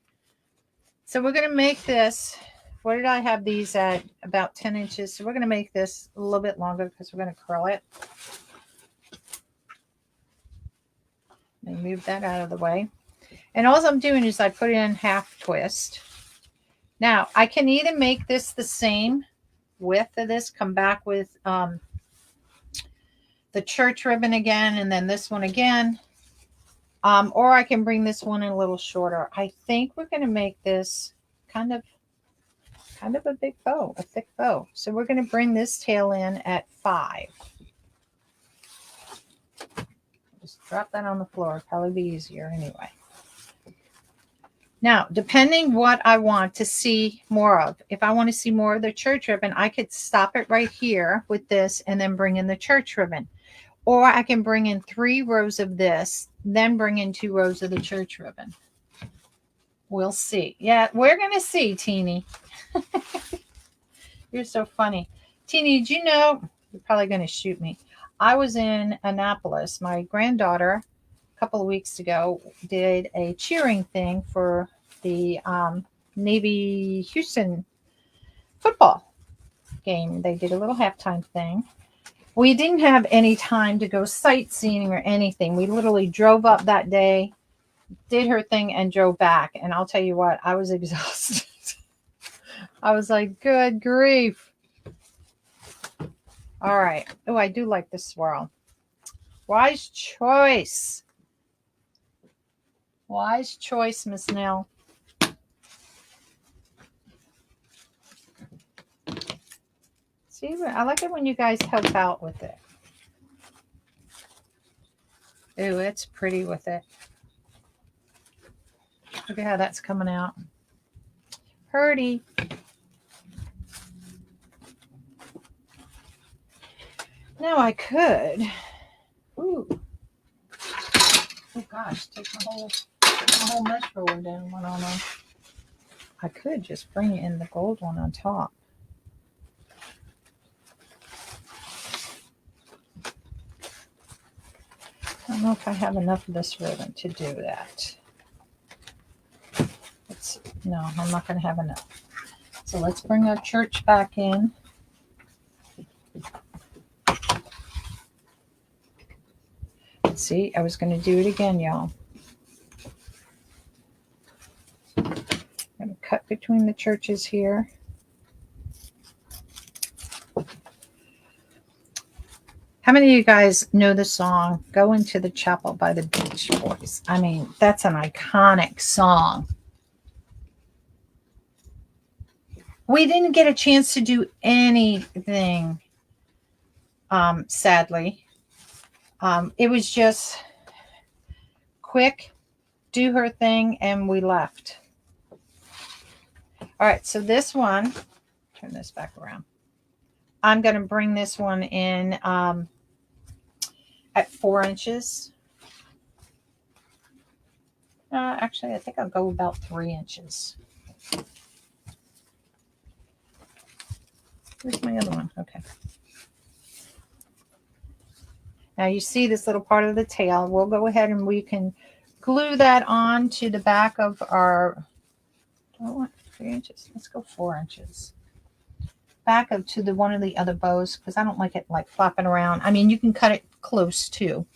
So we're going to make this, what did I have these at? About 10 inches. So we're going to make this a little bit longer because we're going to curl it. Let me move that out of the way. And all I'm doing is I put in half twist. Now, I can either make this the same width of this, come back with the church ribbon again, and then this one again. Or I can bring this one in a little shorter. I think we're going to make this kind of a big bow, a thick bow. So we're going to bring this tail in at 5. Just drop that on the floor. Probably be easier anyway. Now, depending what I want to see more of, if I want to see more of the church ribbon, I could stop it right here with this and then bring in the church ribbon. Or I can bring in 3 rows of this, then bring in 2 rows of the church ribbon. We'll see. Yeah, we're going to see, Teeny. You're so funny. Teeny, did you know, you're probably going to shoot me. I was in Annapolis. My granddaughter, a couple of weeks ago, did a cheering thing for the Navy Houston football game. They did a little halftime thing. We didn't have any time to go sightseeing or anything. We literally drove up that day, did her thing, and drove back. And I'll tell you what, I was exhausted. I was like, good grief. All right. Oh, I do like this swirl. Wise choice. Wise choice, Miss Nell. See, I like it when you guys help out with it. Ooh, it's pretty with it. Look at how that's coming out. Pretty. Now I could. Ooh. Oh gosh, take my whole mesh roller down one on one. I could just bring in the gold one on top. don't know if I have enough of this ribbon to do that. No, I'm not going to have enough. So let's bring our church back in. See, I was going to do it again, y'all. I'm going to cut between the churches here. How many of you guys know the song Go Into the Chapel by the Beach Boys? I mean, that's an iconic song. We didn't get a chance to do anything, sadly. It was just quick, do her thing, and we left. All right, so this one, turn this back around. I'm going to bring this one in at 4 inches. Actually, I think I'll go about 3 inches. Where's my other one? Okay. Now you see this little part of the tail. We'll go ahead and we can glue that on to the back of our, I don't want 3 inches. Let's go 4 inches. Back up to the one of the other bows because I don't like it like flopping around. I mean, you can cut it close too.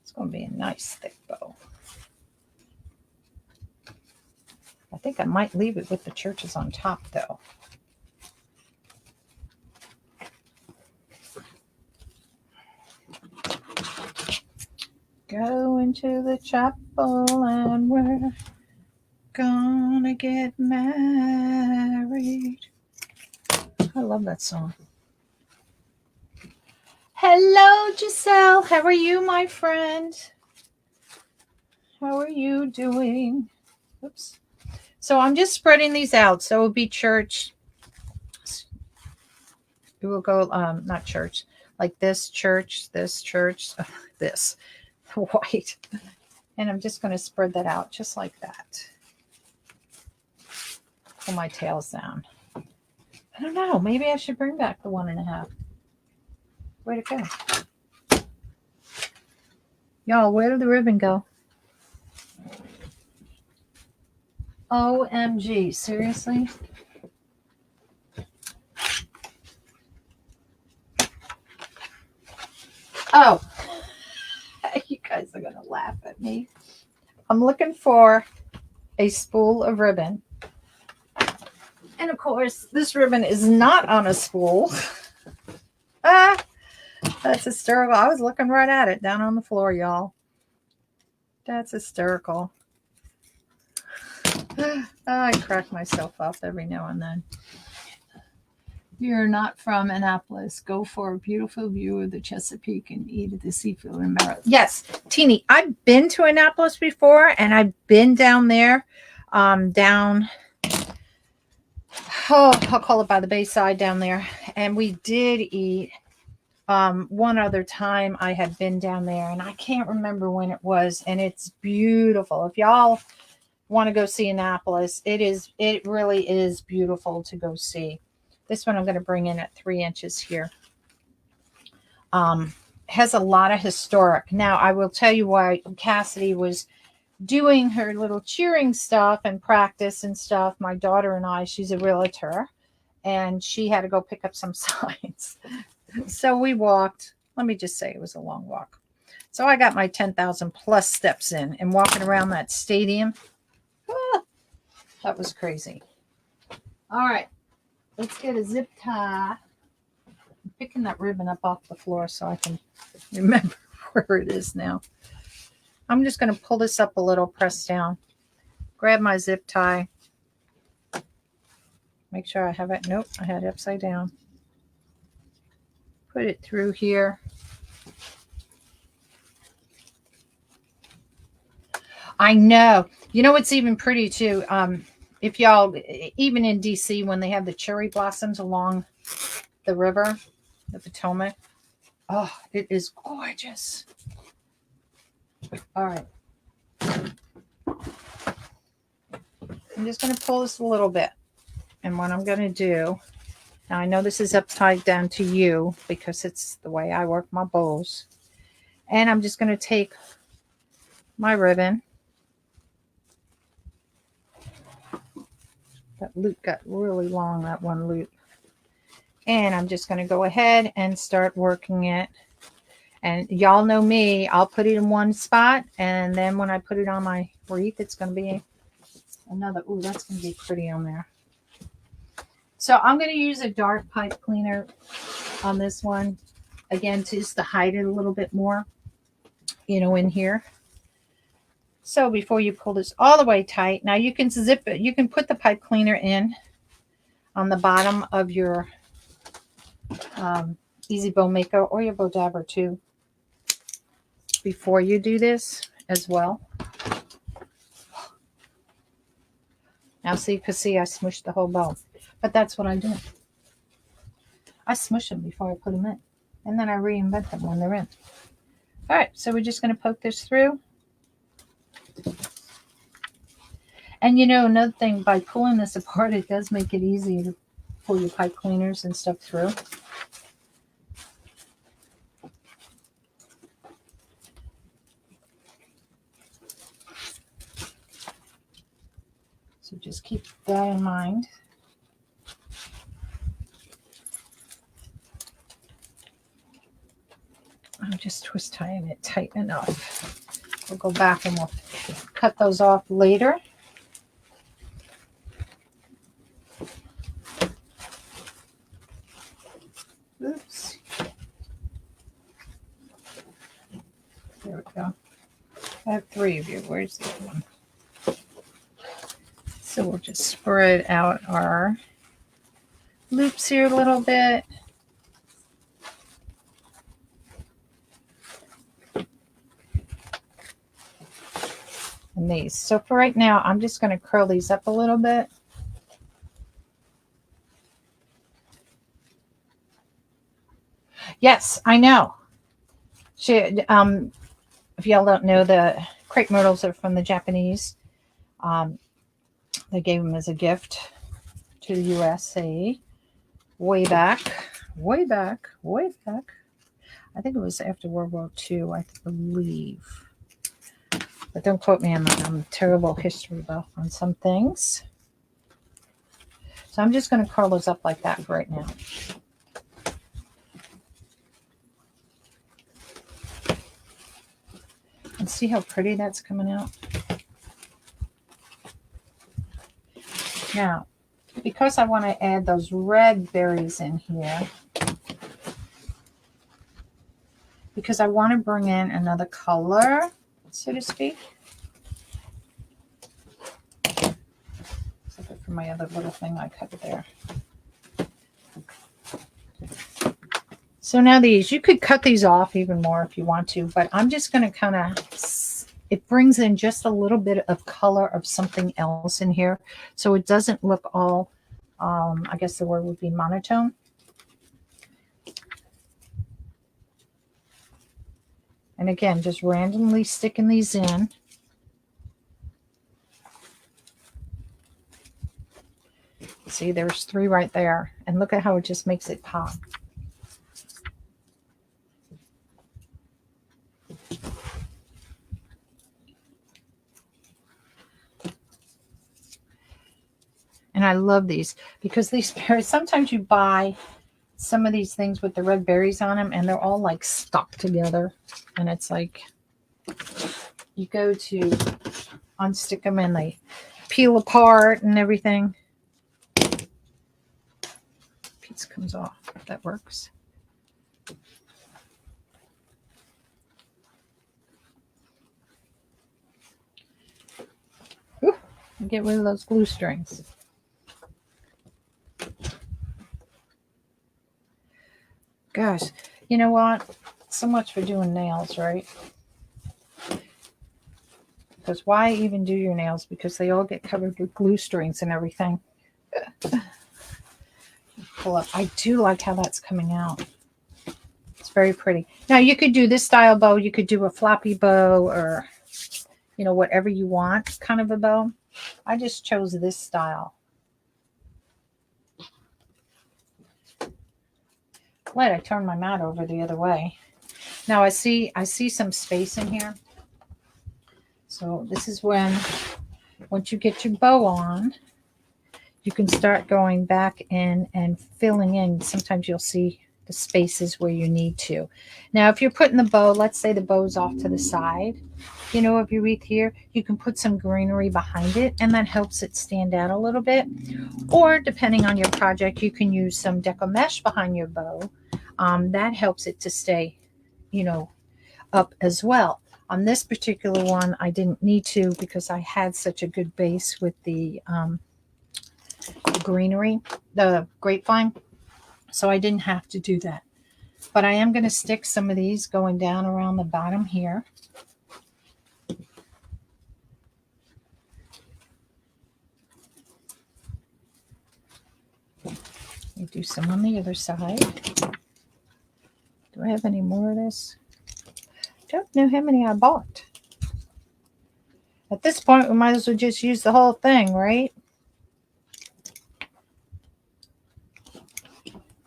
It's going to be a nice thick bow. I think I might leave it with the churches on top though. Go into the chapel and we're gonna get married. I love that song. Hello, Giselle. How are you, my friend? How are you doing? Oops. So I'm just spreading these out. So it will be church. It will go, not church, like this church, this, white. And I'm just going to spread that out just like that. Pull my tails down. I don't know. Maybe I should bring back the 1.5. Where'd it go? Y'all, where did the ribbon go? OMG. Seriously? Oh. You guys are going to laugh at me. I'm looking for a spool of ribbon. And of course, this ribbon is not on a spool. That's hysterical. I was looking right at it down on the floor, y'all. That's hysterical. I crack myself up every now and then. You're not from Annapolis. Go for a beautiful view of the Chesapeake and eat at the seafood in Maryland. Yes, Teeny, I've been to Annapolis before, and I've been down there, I'll call it by the Bayside down there. And we did eat one other time I had been down there, and I can't remember when it was, and it's beautiful. If y'all want to go see Annapolis, it really is beautiful to go see. This one I'm going to bring in at 3 inches here. Has a lot of historic. Now, I will tell you why Cassidy was doing her little cheering stuff and practice and stuff. My daughter and I, she's a realtor, and she had to go pick up some signs. So we walked. Let me just say it was a long walk. So I got my 10,000 plus steps in, and walking around that stadium. That was crazy. All right. Let's get a zip tie. I'm picking that ribbon up off the floor so I can remember where it is now. I'm just going to pull this up a little, press down. Grab my zip tie. Make sure I have it. Nope, I had it upside down. Put it through here. I know. You know what's even pretty too? If y'all, even in DC, when they have the cherry blossoms along the river, the Potomac, oh, it is gorgeous. All right. I'm just going to pull this a little bit. And what I'm going to do Now I know this is upside down to you because it's the way I work my bows. And I'm just going to take my ribbon. That loop got really long, that one loop. And I'm just going to go ahead and start working it. And y'all know me, I'll put it in one spot. And then when I put it on my wreath, it's going to be another. Ooh, that's going to be pretty on there. So I'm going to use a dark pipe cleaner on this one. Again, just to hide it a little bit more, you know, in here. So before you pull this all the way tight, now you can zip it. You can put the pipe cleaner in on the bottom of your Easy Bow Maker or your bow dabber too before you do this as well. Now see, because see, I smushed the whole bow. But that's what I do. I smush them before I put them in. And then I reinvent them when they're in. All right, so we're just going to poke this through. And you know, another thing, by pulling this apart, it does make it easier to pull your pipe cleaners and stuff through. So just keep that in mind. I'm just twist tying it tight enough. We'll go back and we'll cut those off later. Oops. There we go. I have 3 of you. Where's the other one? So we'll just spread out our loops here a little bit. And these. So for right now, I'm just going to curl these up a little bit. Yes, I know. If y'all don't know, the crepe myrtles are from the Japanese. They gave them as a gift to the USA way back. I think it was after World War II, I believe. But don't quote me on that. I'm terrible history buff on some things. So I'm just going to curl those up like that right now. And see how pretty that's coming out? Now, because I want to add those red berries in here, because I want to bring in another color, so to speak. Except for my other little thing I cut there. So now these, you could cut these off even more if you want to, but I'm just going to kind of, it brings in just a little bit of color of something else in here. So it doesn't look all, I guess the word would be monotone. And again, just randomly sticking these in. See, there's 3 right there. And look at how it just makes it pop. And I love these because these berries, sometimes you buy some of these things with the red berries on them and they're all like stuck together. And it's like, you go to unstick them and they peel apart and everything. Piece comes off. That works. Ooh, get rid of those glue strings. Gosh, you know what? So much for doing nails, right? Because why even do your nails? Because they all get covered with glue strings and everything. Pull up. I do like how that's coming out. It's very pretty. Now you could do this style bow. You could do a floppy bow or, you know, whatever you want kind of a bow. I just chose this style. glad I turned my mat over the other way. Now I see some space in here. So this is when, once you get your bow on, you can start going back in and filling in. Sometimes you'll see the spaces where you need to. Now, if you're putting the bow, let's say the bow's off to the side, you know, of your wreath here, you can put some greenery behind it, and that helps it stand out a little bit. Or depending on your project, you can use some deco mesh behind your bow. That helps it to stay, you know, up as well. On this particular one, I didn't need to because I had such a good base with the greenery, the grapevine. So I didn't have to do that. But I am going to stick some of these going down around the bottom here. You do some on the other side. Do I have any more of this? Don't know how many I bought. At this point, we might as well just use the whole thing, right?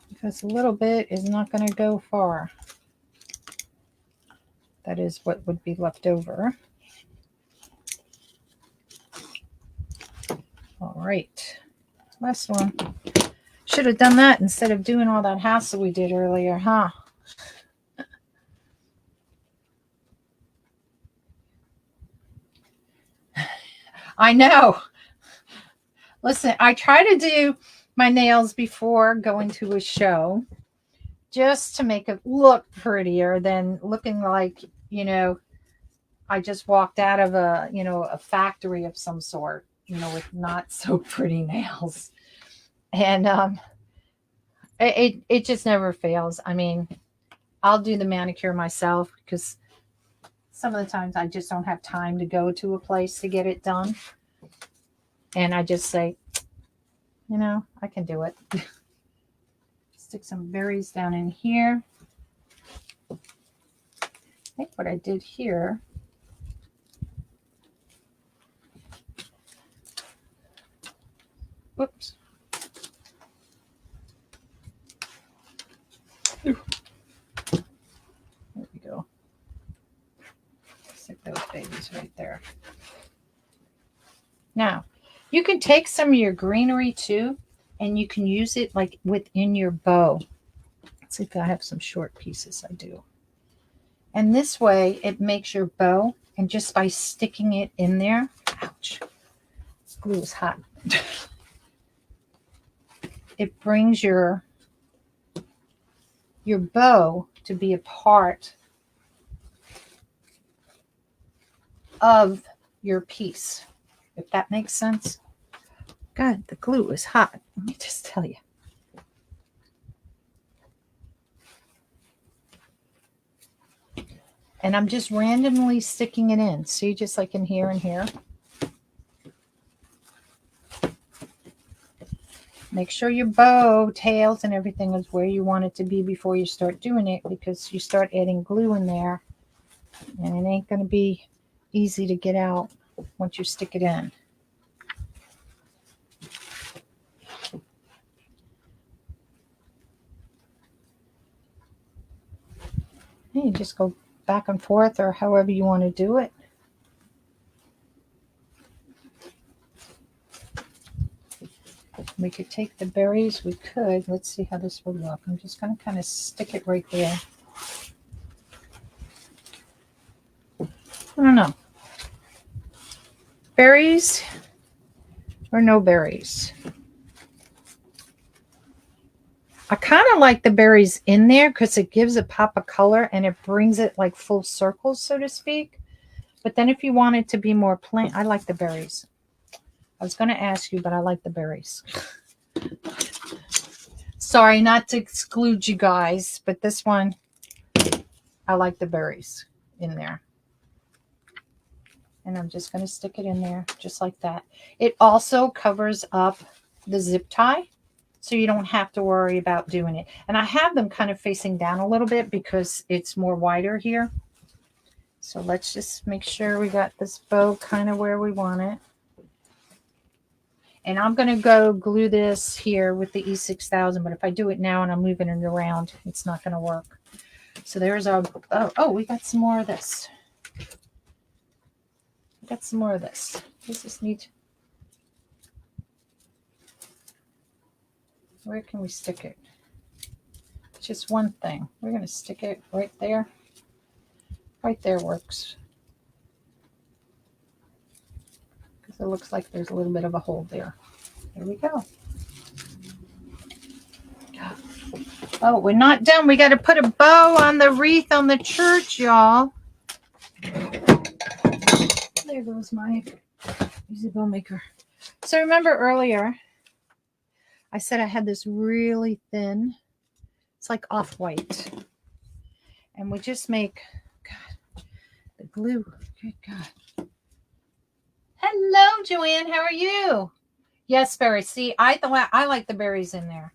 Because a little bit is not going to go far. That is what would be left over. All right. Last one. Should have done that instead of doing all that hassle we did earlier, huh? I know. Listen, I try to do my nails before going to a show just to make it look prettier than looking like, you know, I just walked out of a, you know, a factory of some sort, you know, with not so pretty nails. And it just never fails. I mean, I'll do the manicure myself because some of the times I just don't have time to go to a place to get it done. And I just say, you know, I can do it. Stick some berries down in here. I think what I did here. Whoops. There we go. Stick those babies right there. Now, you can take some of your greenery too, and you can use it like within your bow. Let's see if I have some short pieces. I do. And this way, it makes your bow, and just by sticking it in there, ouch, this glue is hot. It brings your bow to be a part of your piece, if that makes sense. God, the glue is hot. Let me just tell you. And I'm just randomly sticking it in. See, just like in here and here. Make sure your bow, tails, and everything is where you want it to be before you start doing it, because you start adding glue in there and it ain't going to be easy to get out once you stick it in. And you just go back and forth or however you want to do it. We could take the berries. We could. Let's see how this will look. I'm just going to kind of stick it right there. I don't know. Berries or no berries? I kind of like the berries in there because it gives a pop of color and it brings it like full circles, so to speak. But then if you want it to be more plain, I like the berries. I was going to ask you, but I like the berries. Sorry, not to exclude you guys, but this one, I like the berries in there. And I'm just going to stick it in there just like that. It also covers up the zip tie, so you don't have to worry about doing it. And I have them kind of facing down a little bit because it's more wider here. So let's just make sure we got this bow kind of where we want it. And I'm going to go glue this here with the E6000. But if I do it now and I'm moving it around, it's not going to work. So there's our, oh, we got some more of this. We got some more of this. Does this need, where can we stick it? Just one thing. We're going to stick it right there. Right there works. Because it looks like there's a little bit of a hole there. There we go. Oh, we're not done. We got to put a bow on the wreath on the church, y'all. There goes my easy bow maker. So remember earlier, I said I had this really thin, it's like off-white. And we just make, God, the glue. Good God. Hello, Joanne. How are you? Yes, berries. See, I like the berries in there.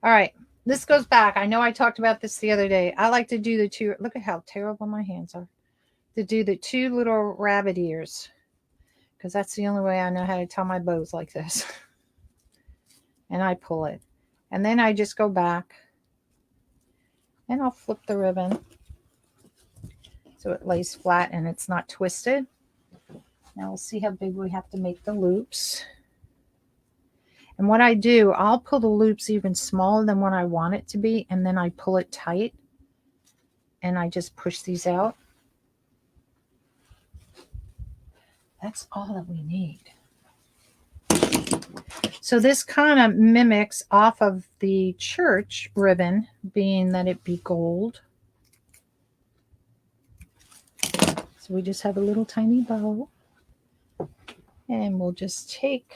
All right. This goes back. I know I talked about this the other day. I like to do the two. Look at how terrible my hands are. To do the two little rabbit ears. Because that's the only way I know how to tie my bows like this. And I pull it. And then I just go back. And I'll flip the ribbon. So it lays flat and it's not twisted. Now we'll see how big we have to make the loops. And what I do, I'll pull the loops even smaller than what I want it to be. And then I pull it tight. And I just push these out. That's all that we need. So this kind of mimics off of the church ribbon, being that it be gold. So we just have a little tiny bow. And we'll just take,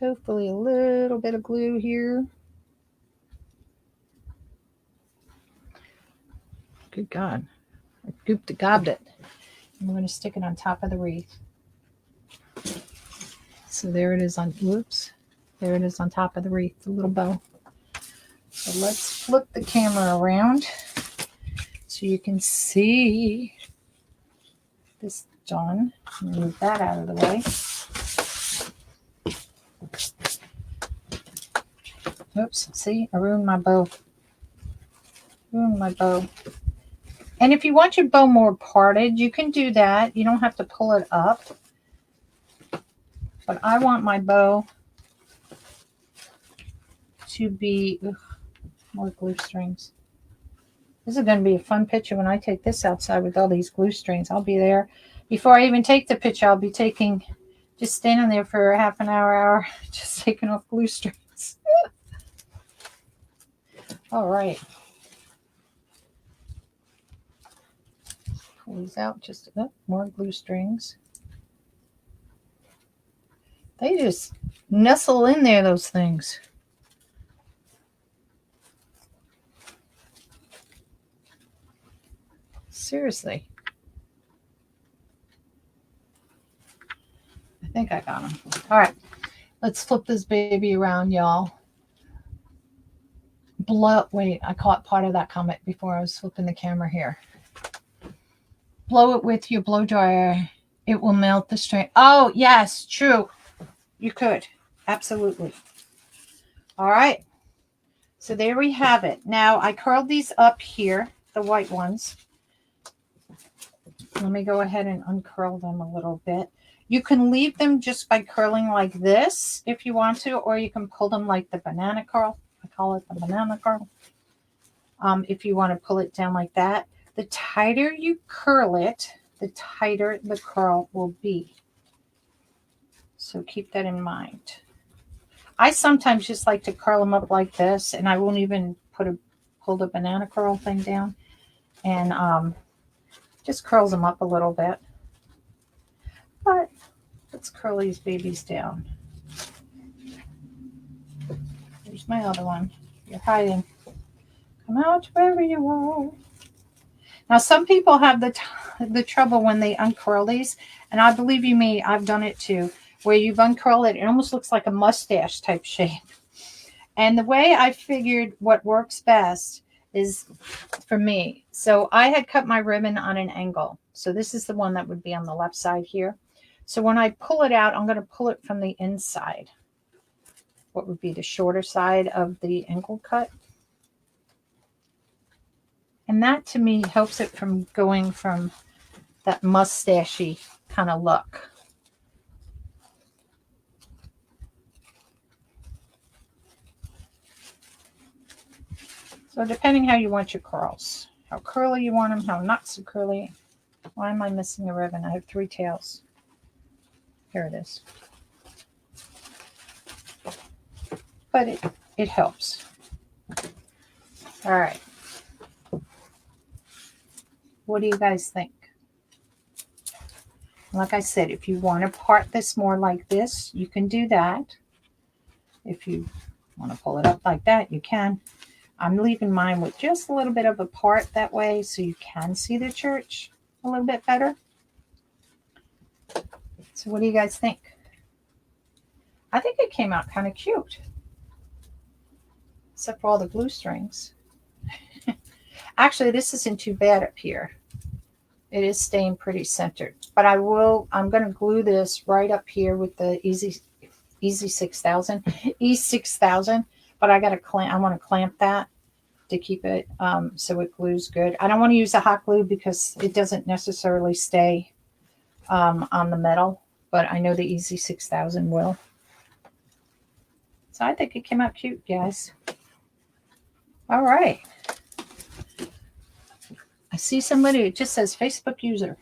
hopefully, a little bit of glue here. Good God. I gobbed it. And we're going to stick it on top of the wreath. So there it is on, whoops. There it is on top of the wreath, the little bow. So let's flip the camera around so you can see this done. Move that out of the way. Oops, see, I ruined my bow. Ruined my bow. And if you want your bow more parted, you can do that. You don't have to pull it up. But I want my bow to be, more glue strings. This is going to be a fun picture when I take this outside with all these glue strings. I'll be there. Before I even take the picture, I'll be just standing there for a half an hour, just taking off glue strings. All right. Pull these out, just more glue strings. They just nestle in there, those things. Seriously. I think I got them. All right. Let's flip this baby around, y'all. Wait, I caught part of that comment before I was flipping the camera here. Blow it with your blow dryer. It will melt the string. Oh, yes, true. You could. Absolutely. All right. So there we have it. Now I curled these up here, the white ones. Let me go ahead and uncurl them a little bit. You can leave them just by curling like this if you want to, or you can pull them like the banana curl. I call it the banana curl. If you want to pull it down like that. The tighter you curl it, the tighter the curl will be. So keep that in mind. I sometimes just like to curl them up like this, and I won't even pull the banana curl thing down, and just curls them up a little bit. But let's curl these babies down. Here's my other one. You're hiding. Come out wherever you are. Now, some people have the trouble when they uncurl these, and I believe you me, I've done it too, where you've uncurled it, it almost looks like a mustache type shape. And the way I figured what works best is for me. So I had cut my ribbon on an angle. So this is the one that would be on the left side here. So when I pull it out, I'm going to pull it from the inside. What would be the shorter side of the angle cut. And that to me helps it from going from that mustachy kind of look. So depending how you want your curls, how curly you want them, how not so curly. Why am I missing a ribbon? I have 3 tails. Here it is. But it helps. All right. What do you guys think? Like I said, if you want to part this more like this, you can do that. If you want to pull it up like that, you can. I'm leaving mine with just a little bit of a part that way so you can see the church a little bit better. So what do you guys think? I think it came out kind of cute. Except for all the glue strings. Actually, this isn't too bad up here. It is staying pretty centered. But I'm going to glue this right up here with the Easy 6000. E6000. But I want to clamp that to keep it so it glues good. I don't want to use a hot glue because it doesn't necessarily stay on the metal, but I know the Easy 6000 will. So I think it came out cute, guys. All right. I see somebody, it just says Facebook user.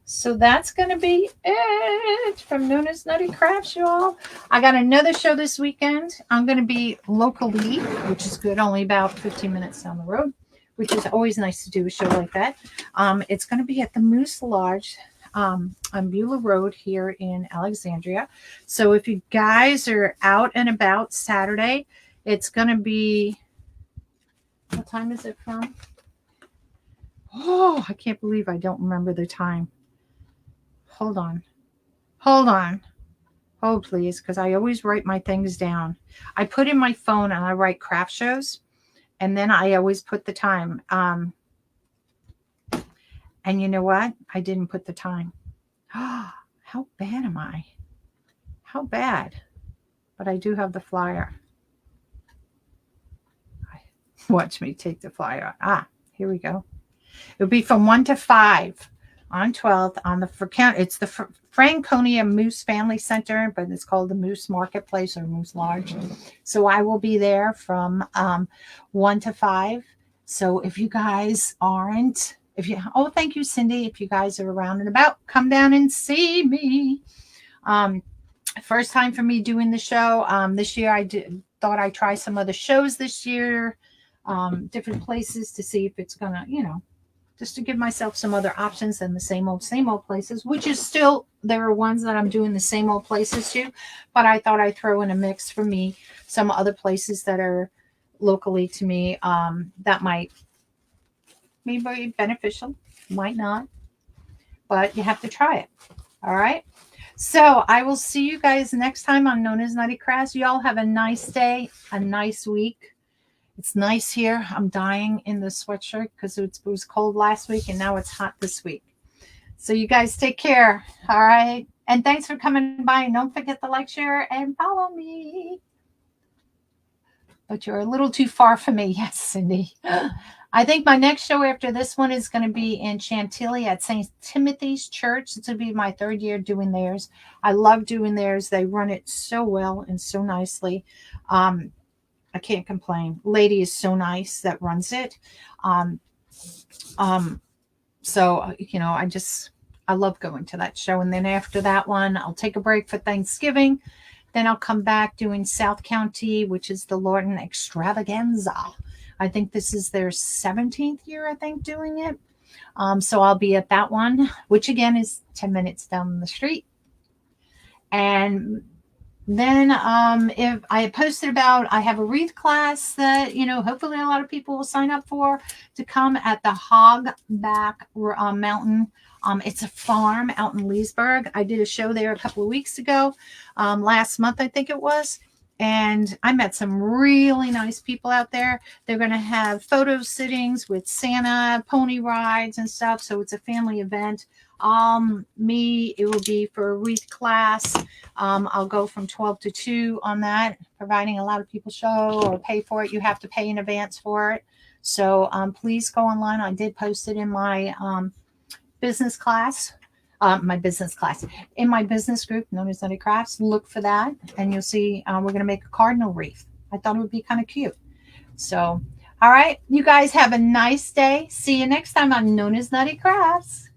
So that's going to be it from NonnasNuttykrafts, you all. I got another show this weekend. I'm going to be locally, which is good, only about 15 minutes down the road, which is always nice to do a show like that. It's going to be at the Moose Lodge on Beulah Road here in Alexandria. So if you guys are out and about Saturday, it's going to be, what time is it from? Oh, I can't believe I don't remember the time. Hold on. Hold, please, because I always write my things down. I put in my phone and I write craft shows, and then I always put the time. And you know what? I didn't put the time. How bad am I? How bad? But I do have the flyer. Watch me take the flyer. Here we go. It'll be from 1 to 5 on 12th on the it's the Franconia Moose Family Center, but it's called the Moose Marketplace or Moose Lodge. So I will be there from 1 to 5. So if you guys aren't, thank you, Cindy. If you guys are around and about, come down and see me. First time for me doing the show. This year thought I'd try some other shows this year, different places to see if it's gonna, just to give myself some other options than the same old places, which is still, there are ones that I'm doing the same old places to, but I thought I'd throw in a mix for me, some other places that are locally to me, that might be very beneficial, might not, but you have to try it. All right. So I will see you guys next time on NonnasNuttykrafts. You all have a nice day, a nice week. It's nice here. I'm dying in the sweatshirt because it was cold last week and now it's hot this week. So you guys take care. All right. And thanks for coming by. And don't forget to like, share, and follow me. But you're a little too far for me. Yes, Cindy. I think my next show after this one is going to be in Chantilly at St. Timothy's Church. It's going to be my 3rd year doing theirs. I love doing theirs. They run it so well and so nicely. I can't complain. Lady is so nice that runs it. So, I love going to that show. And then after that one, I'll take a break for Thanksgiving. Then I'll come back doing South County, which is the Lorton Extravaganza. I think this is their 17th year, doing it. So I'll be at that one, which again is 10 minutes down the street. And then if I posted about, I have a wreath class that, hopefully a lot of people will sign up for to come at the Hogback Mountain. It's a farm out in Leesburg. I did a show there a couple of weeks ago, last month, I think it was. And I met some really nice people out there. They're going to have photo sittings with Santa, pony rides and stuff. So it's a family event. It will be for a wreath class. I'll go from 12 to 2 on that, providing a lot of people show or pay for it. You have to pay in advance for it. So please go online. I did post it in my business class. In my business group, NonnasNuttykrafts. Look for that, and you'll see we're going to make a cardinal wreath. I thought it would be kind of cute. So, all right, you guys have a nice day. See you next time on NonnasNuttykrafts.